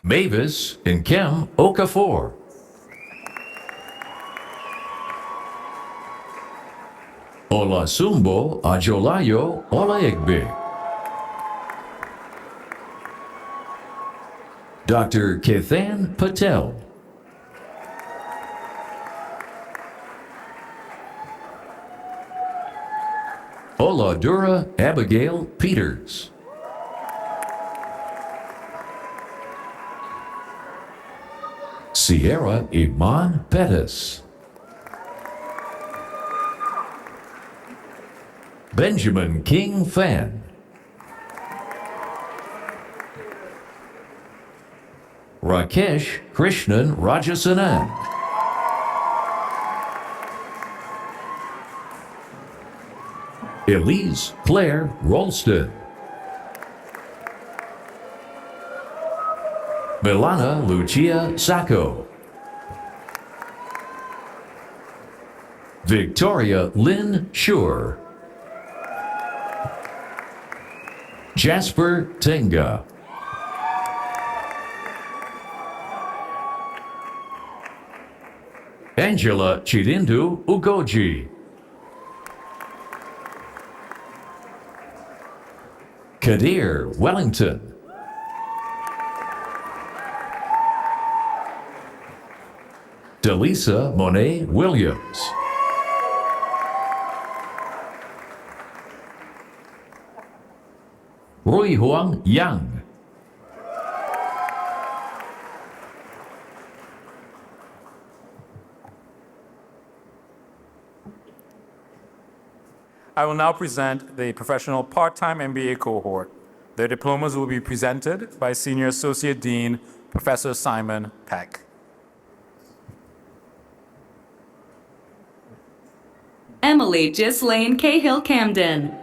Mavis Nkem Okafor. Olasumbo Ajolayo Olaegbe. Dr. Kethan Patel. Oladura Abigail Peters. Sierra Iman Pettis. Benjamin King Fan. Rakesh Krishnan Rajasanan. Elise Claire Rolston. Milana Lucia Sacco. Victoria Lynn Schur. Jasper Tenga. Angela Chidindu Ugoji. Kadir Wellington. Delisa Monet Williams. Rui Huang Yang. I will now present the professional part-time MBA cohort. Their diplomas will be presented by Senior Associate Dean, Professor Simon Peck. Emily Ghislaine Cahill Camden.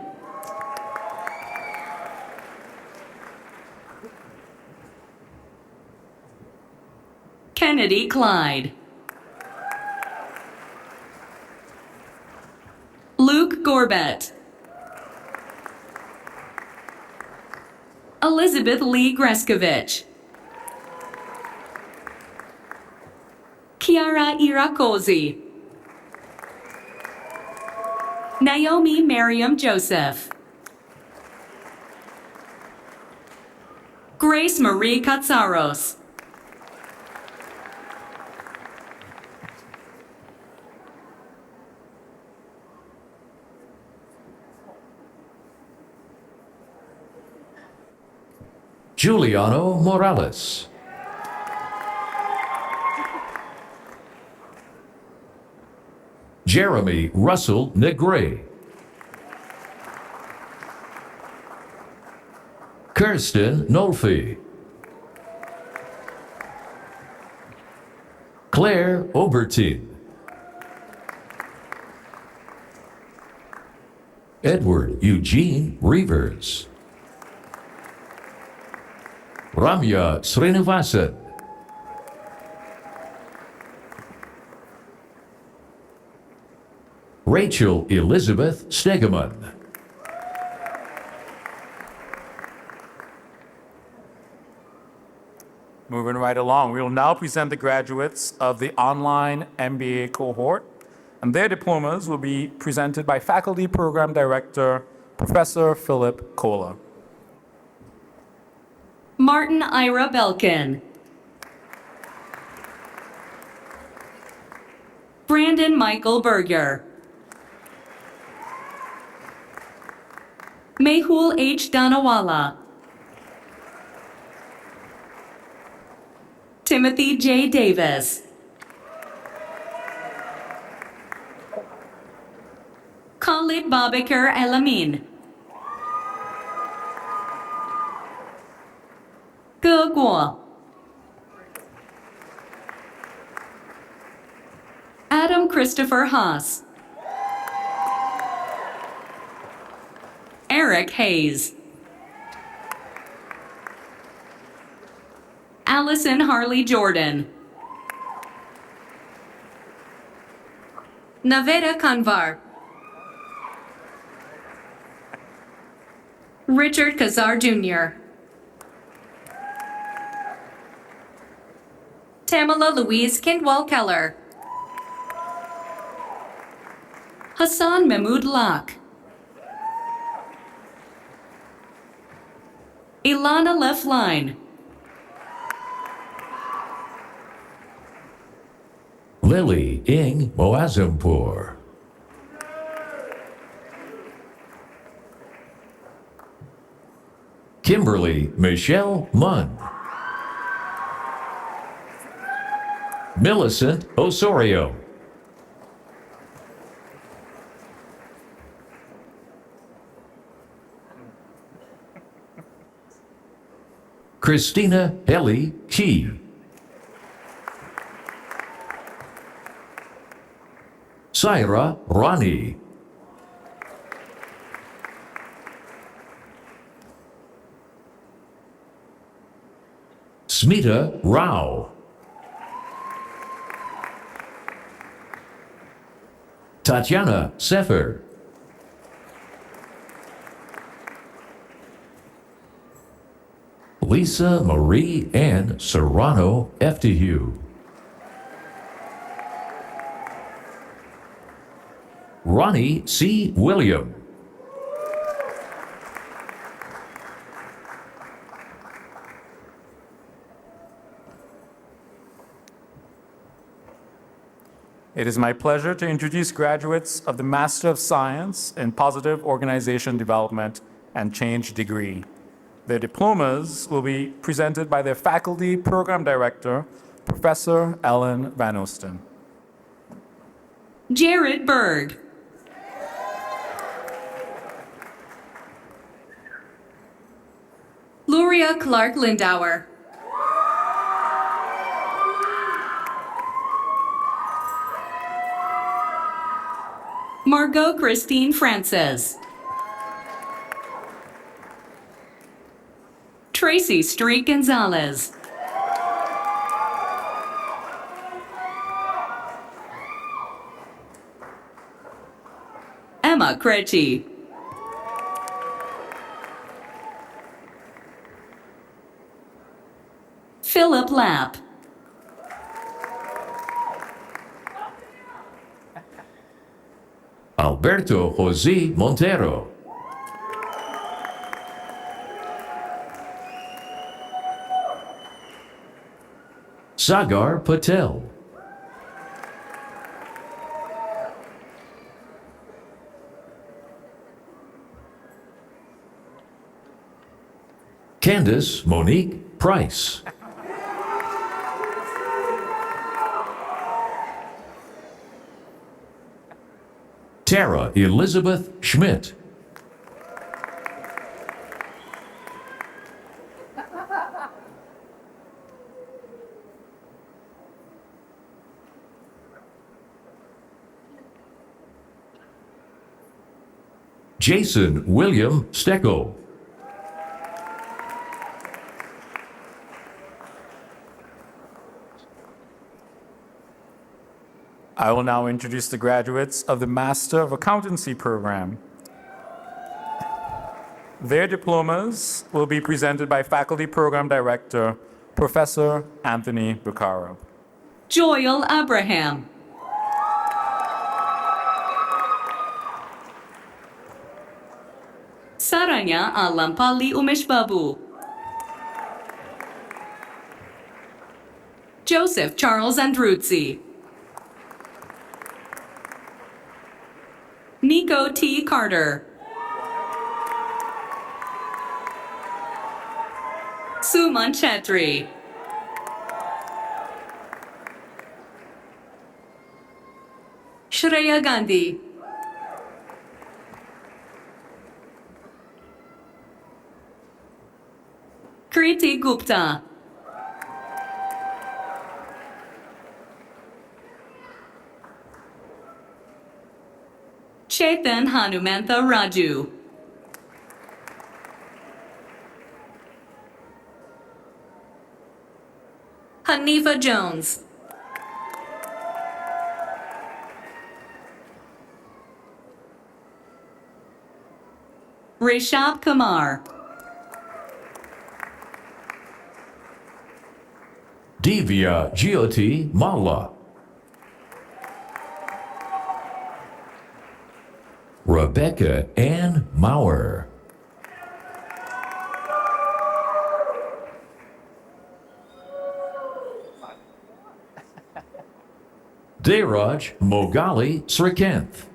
Kennedy Clyde. Luke Gorbett. Elizabeth Lee Greskovich. Chiara Irakosi. Naomi Miriam Joseph. Grace Marie Katsaros. Giuliano Morales. Jeremy Russell Negre. Kirsten Nolfi. Claire Obertin. Edward Eugene Reavers. Ramya Srinivasan. Rachel Elizabeth Stegeman. Moving right along, we will now present the graduates of the online MBA cohort, and their diplomas will be presented by Faculty Program Director, Professor Philip Kohler. Martin Ira Belkin. Brandon Michael Berger. Mehul H. Danawala. Timothy J. Davis. Khalid Babakar Elamin. Ge Guo. Adam Christopher Haas. Eric Hayes. Allison Harley Jordan. Naveda Kanvar. Richard Kazar Jr. Tamala Louise Kindwall Keller. Hassan Mahmoud Lak. Ilana Lefline. Lily Ing Moazimpur. Kimberly Michelle Munn. Millicent Osorio. Christina Ellie Key. Saira Rani. Smita Rao. Tatiana Sefer. Lisa Marie Ann Serrano Eftihu. Ronnie C. William. It is my pleasure to introduce graduates of the Master of Science in Positive Organization Development and Change degree. Their diplomas will be presented by their Faculty Program Director, Professor Ellen Van Oosten. Jared Berg. Victoria Clark Lindauer. Margot Christine Francis. Tracy Street Gonzalez. Emma Crecci. Philip Lapp. Alberto José Montero. Sagar Patel. Candace Monique Price. Tara Elizabeth Schmidt. Jason William Steckel. I will now introduce the graduates of the Master of Accountancy program. Their diplomas will be presented by Faculty Program Director, Professor Anthony Bucaro. Joel Abraham. Saranya Alampali Umeshbabu. Joseph Charles Andruzzi. Nico T. Carter. Suman Chetri. Shreya Gandhi. Kriti Gupta. Chetan Hanumantha Raju. Hanifa Jones. Rishab Kumar. Divya Jyoti Malla. Rebecca Ann Maurer. Deyraj Mogali Srikanth.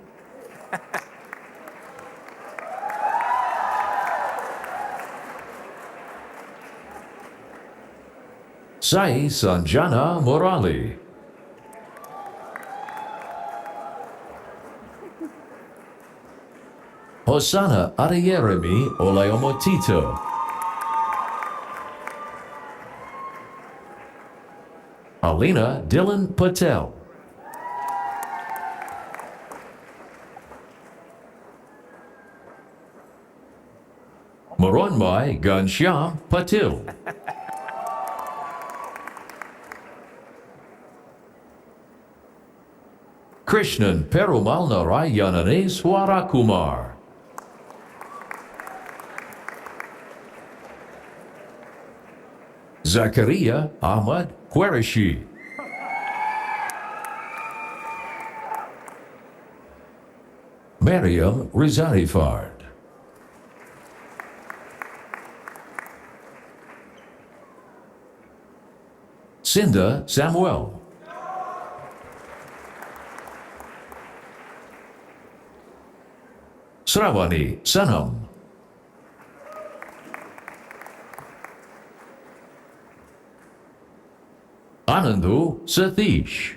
Sai Sanjana Murali. Hosanna Adeyeremi Olayomotito. Alina Dylan Patel. Moronmai Ghanshyam Patil. Krishnan Perumal Narayanane Swarakumar. Zakaria Ahmad Qureshi. Mariam Rizarifard. Cinda Samuel. Sravani Sanam. Anandu Satish.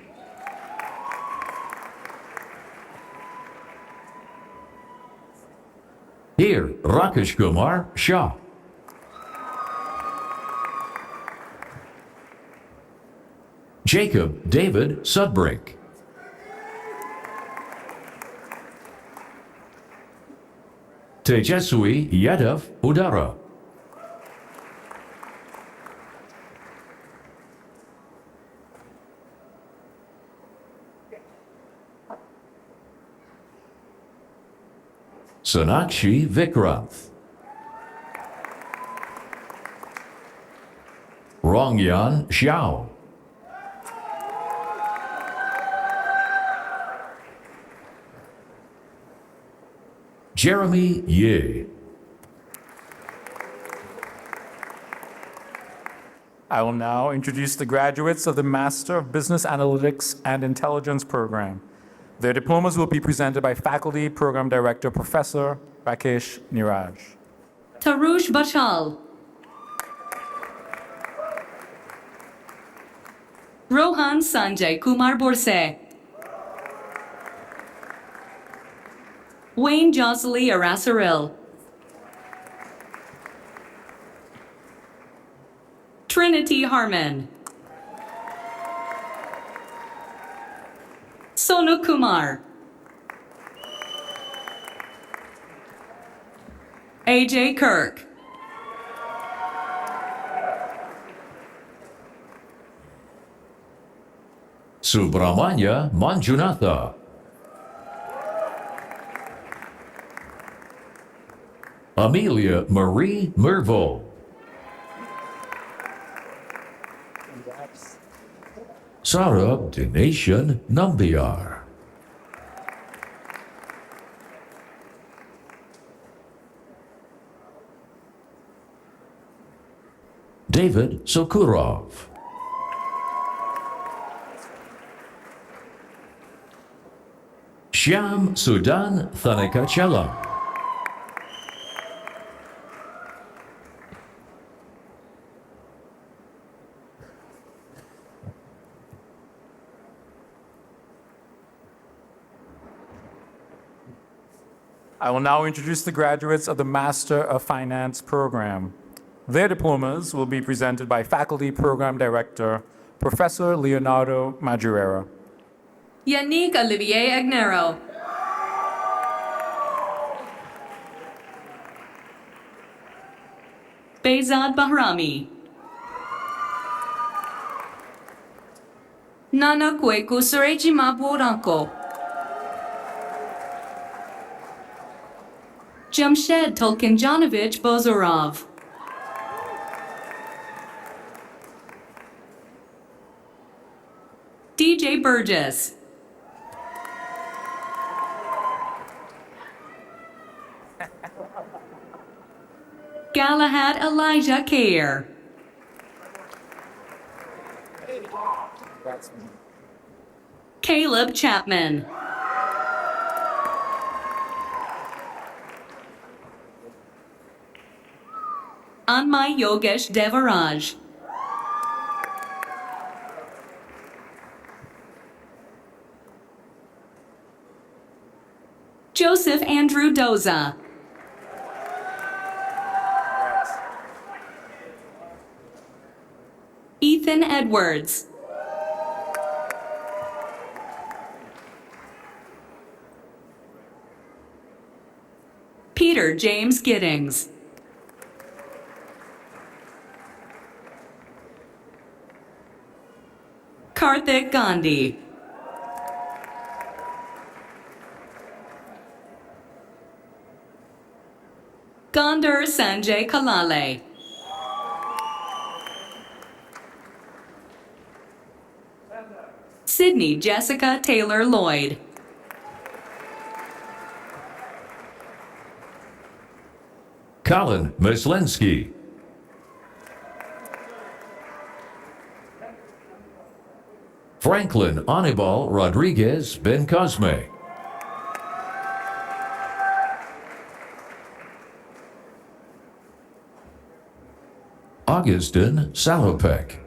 Here, Rakesh Kumar Shah. Jacob David Sudbrink. Tejesui Yadav Udara. Sonakshi Vikranth. Rongyan Xiao. Jeremy Ye. I will now introduce the graduates of the Master of Business Analytics and Intelligence program. Their diplomas will be presented by Faculty Program Director Professor Rakesh Niraj. Tarush Bachal. Rohan Sanjay Kumar Borse. Wayne Josely Arasaril. Trinity Harmon. Sonu Kumar. AJ Kirk. Subramanya Manjunatha. Amelia Marie Mervo. Sarah Dination Nambiar. David Sokurov. Shyam Sudan Thanikachellam. I will now introduce the graduates of the Master of Finance program. Their diplomas will be presented by Faculty Program Director Professor Leonardo Madureira. Yannick Olivier Agnero. Behzad Bahrami. Nana Kweku Surejima Boranko. Jamshed Tolkinjanovich Bozorov. DJ Burgess. Galahad Elijah Kayer. Caleb Chapman. Anmay Yogesh Devaraj. Joseph Andrew Doza. Ethan Edwards. Peter James Giddings. Karthik Gandhi. Gandhar Sanjay Kalale. Sydney Jessica Taylor Lloyd. Colin Myslenski. Franklin Anibal Rodriguez Ben Cosme. Augustin Salopek.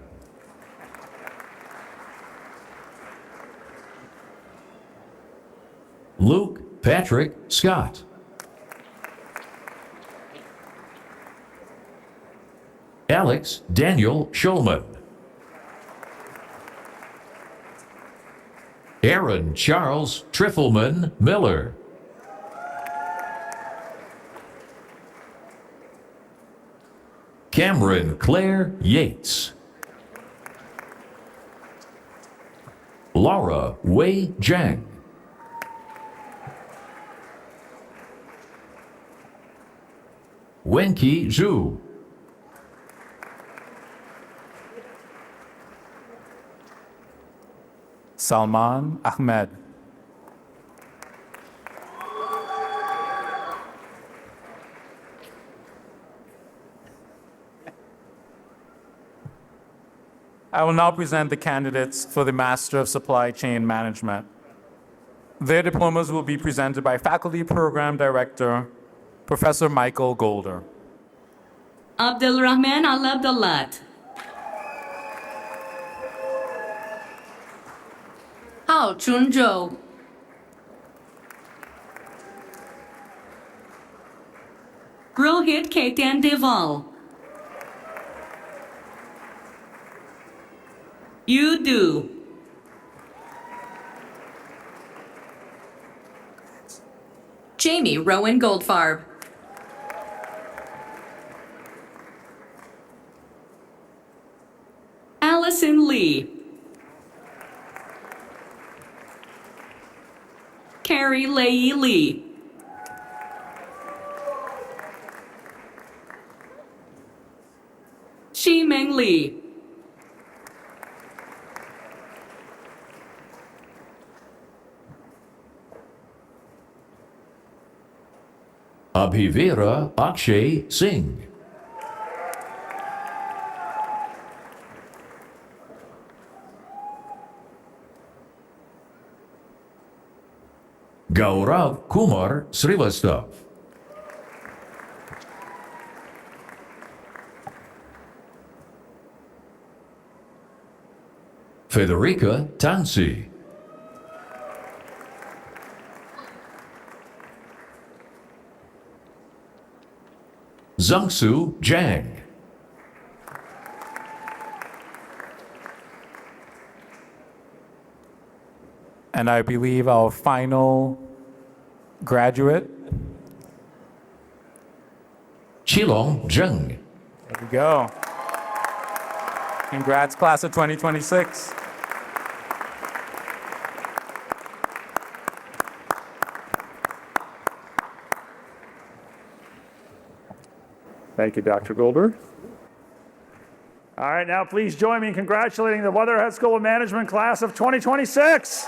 Luke Patrick Scott. Alex Daniel Schulman. Aaron Charles Triffelman Miller. Cameron Claire Yates. Laura Wei Jiang. Wenqi Zhu. Salman Ahmed. I will now present the candidates for the Master of Supply Chain Management. Their diplomas will be presented by Faculty Program Director, Professor Michael Golder. Abdulrahman Al Abdullat. Hao Chunzhou. Rohit Ketan Deval. You do. Jamie Rowan Goldfarb. Allison Lee. Carrie Leahy Lee. Shi Meng Lee. Abhivera Akshay Singh. Gaurav Kumar Srivastav. Federica Tansi. Zhangsu Zhang. And I believe our final graduate. Qilong Zheng. There we go. Congrats, class of 2026. Thank you, Dr. Golder. All right, now please join me in congratulating the Weatherhead School of Management class of 2026.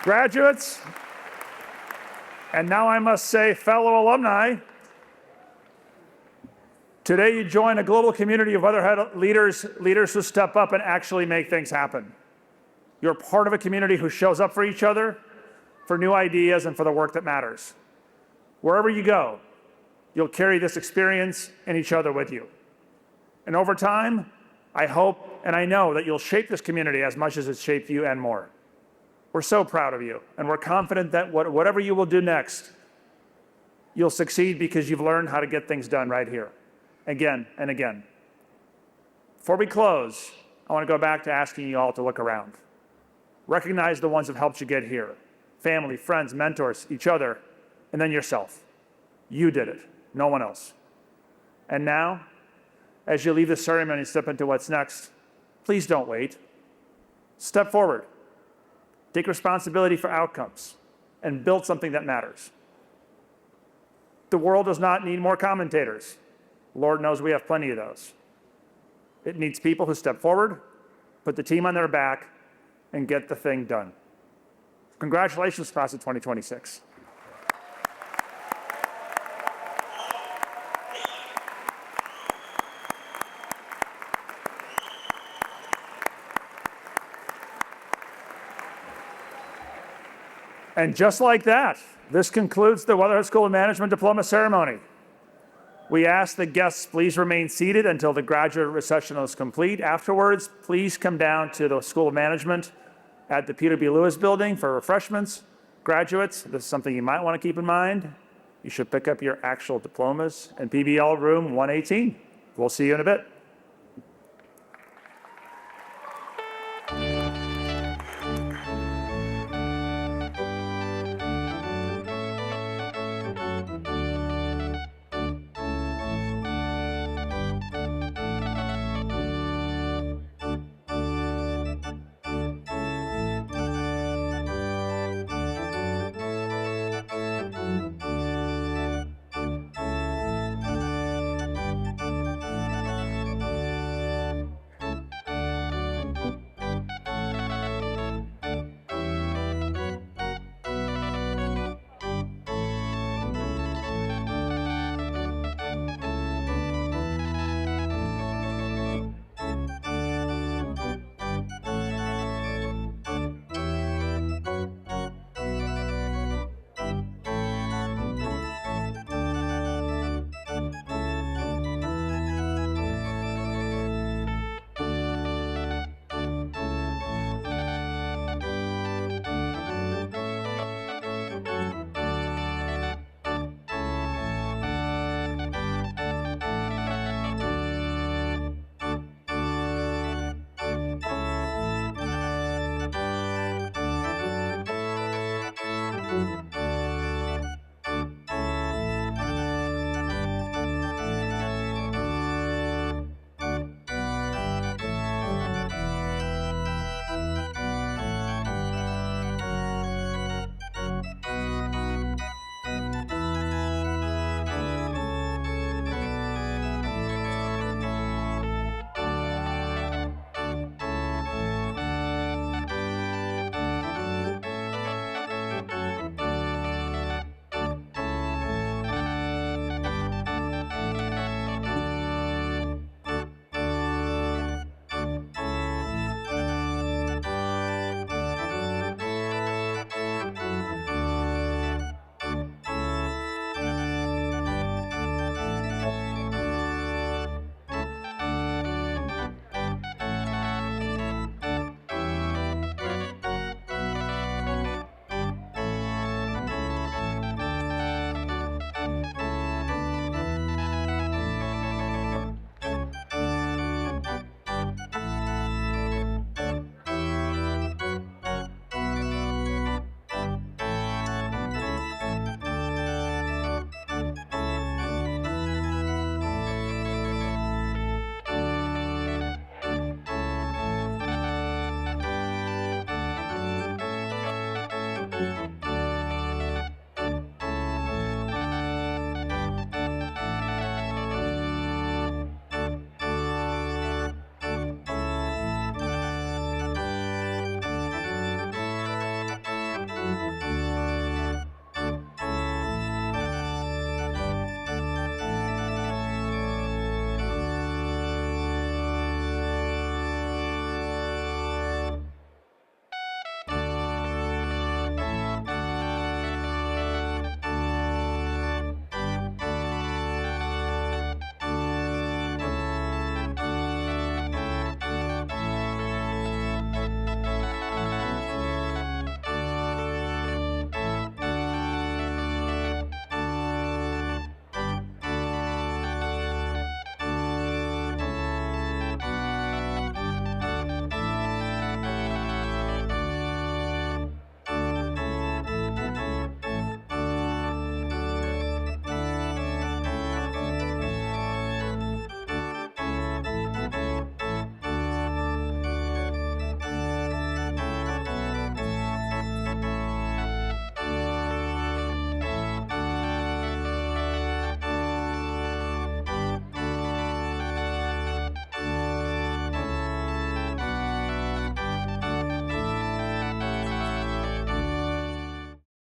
Graduates, and now I must say fellow alumni, today you join a global community of Weatherhead leaders who step up and actually make things happen. You're part of a community who shows up for each other, for new ideas, and for the work that matters. Wherever you go, you'll carry this experience and each other with you. And over time, I hope and I know that you'll shape this community as much as it's shaped you and more. We're so proud of you, and we're confident that whatever you will do next, you'll succeed because you've learned how to get things done right here, again and again. Before we close, I want to go back to asking you all to look around. Recognize the ones who've helped you get here. Family, friends, mentors, each other, and then yourself. You did it, no one else. And now, as you leave the ceremony and step into what's next, please don't wait. Step forward. Take responsibility for outcomes and build something that matters. The world does not need more commentators. Lord knows we have plenty of those. It needs people who step forward, put the team on their back, and get the thing done. Congratulations, class of 2026. And just like that, this concludes the Weatherhead School of Management Diploma ceremony. We ask the guests please remain seated until the graduate recessional is complete. Afterwards, please come down to the School of Management at the Peter B. Lewis building for refreshments. Graduates, this is something you might want to keep in mind. You should pick up your actual diplomas in PBL room 118. We'll see you in a bit.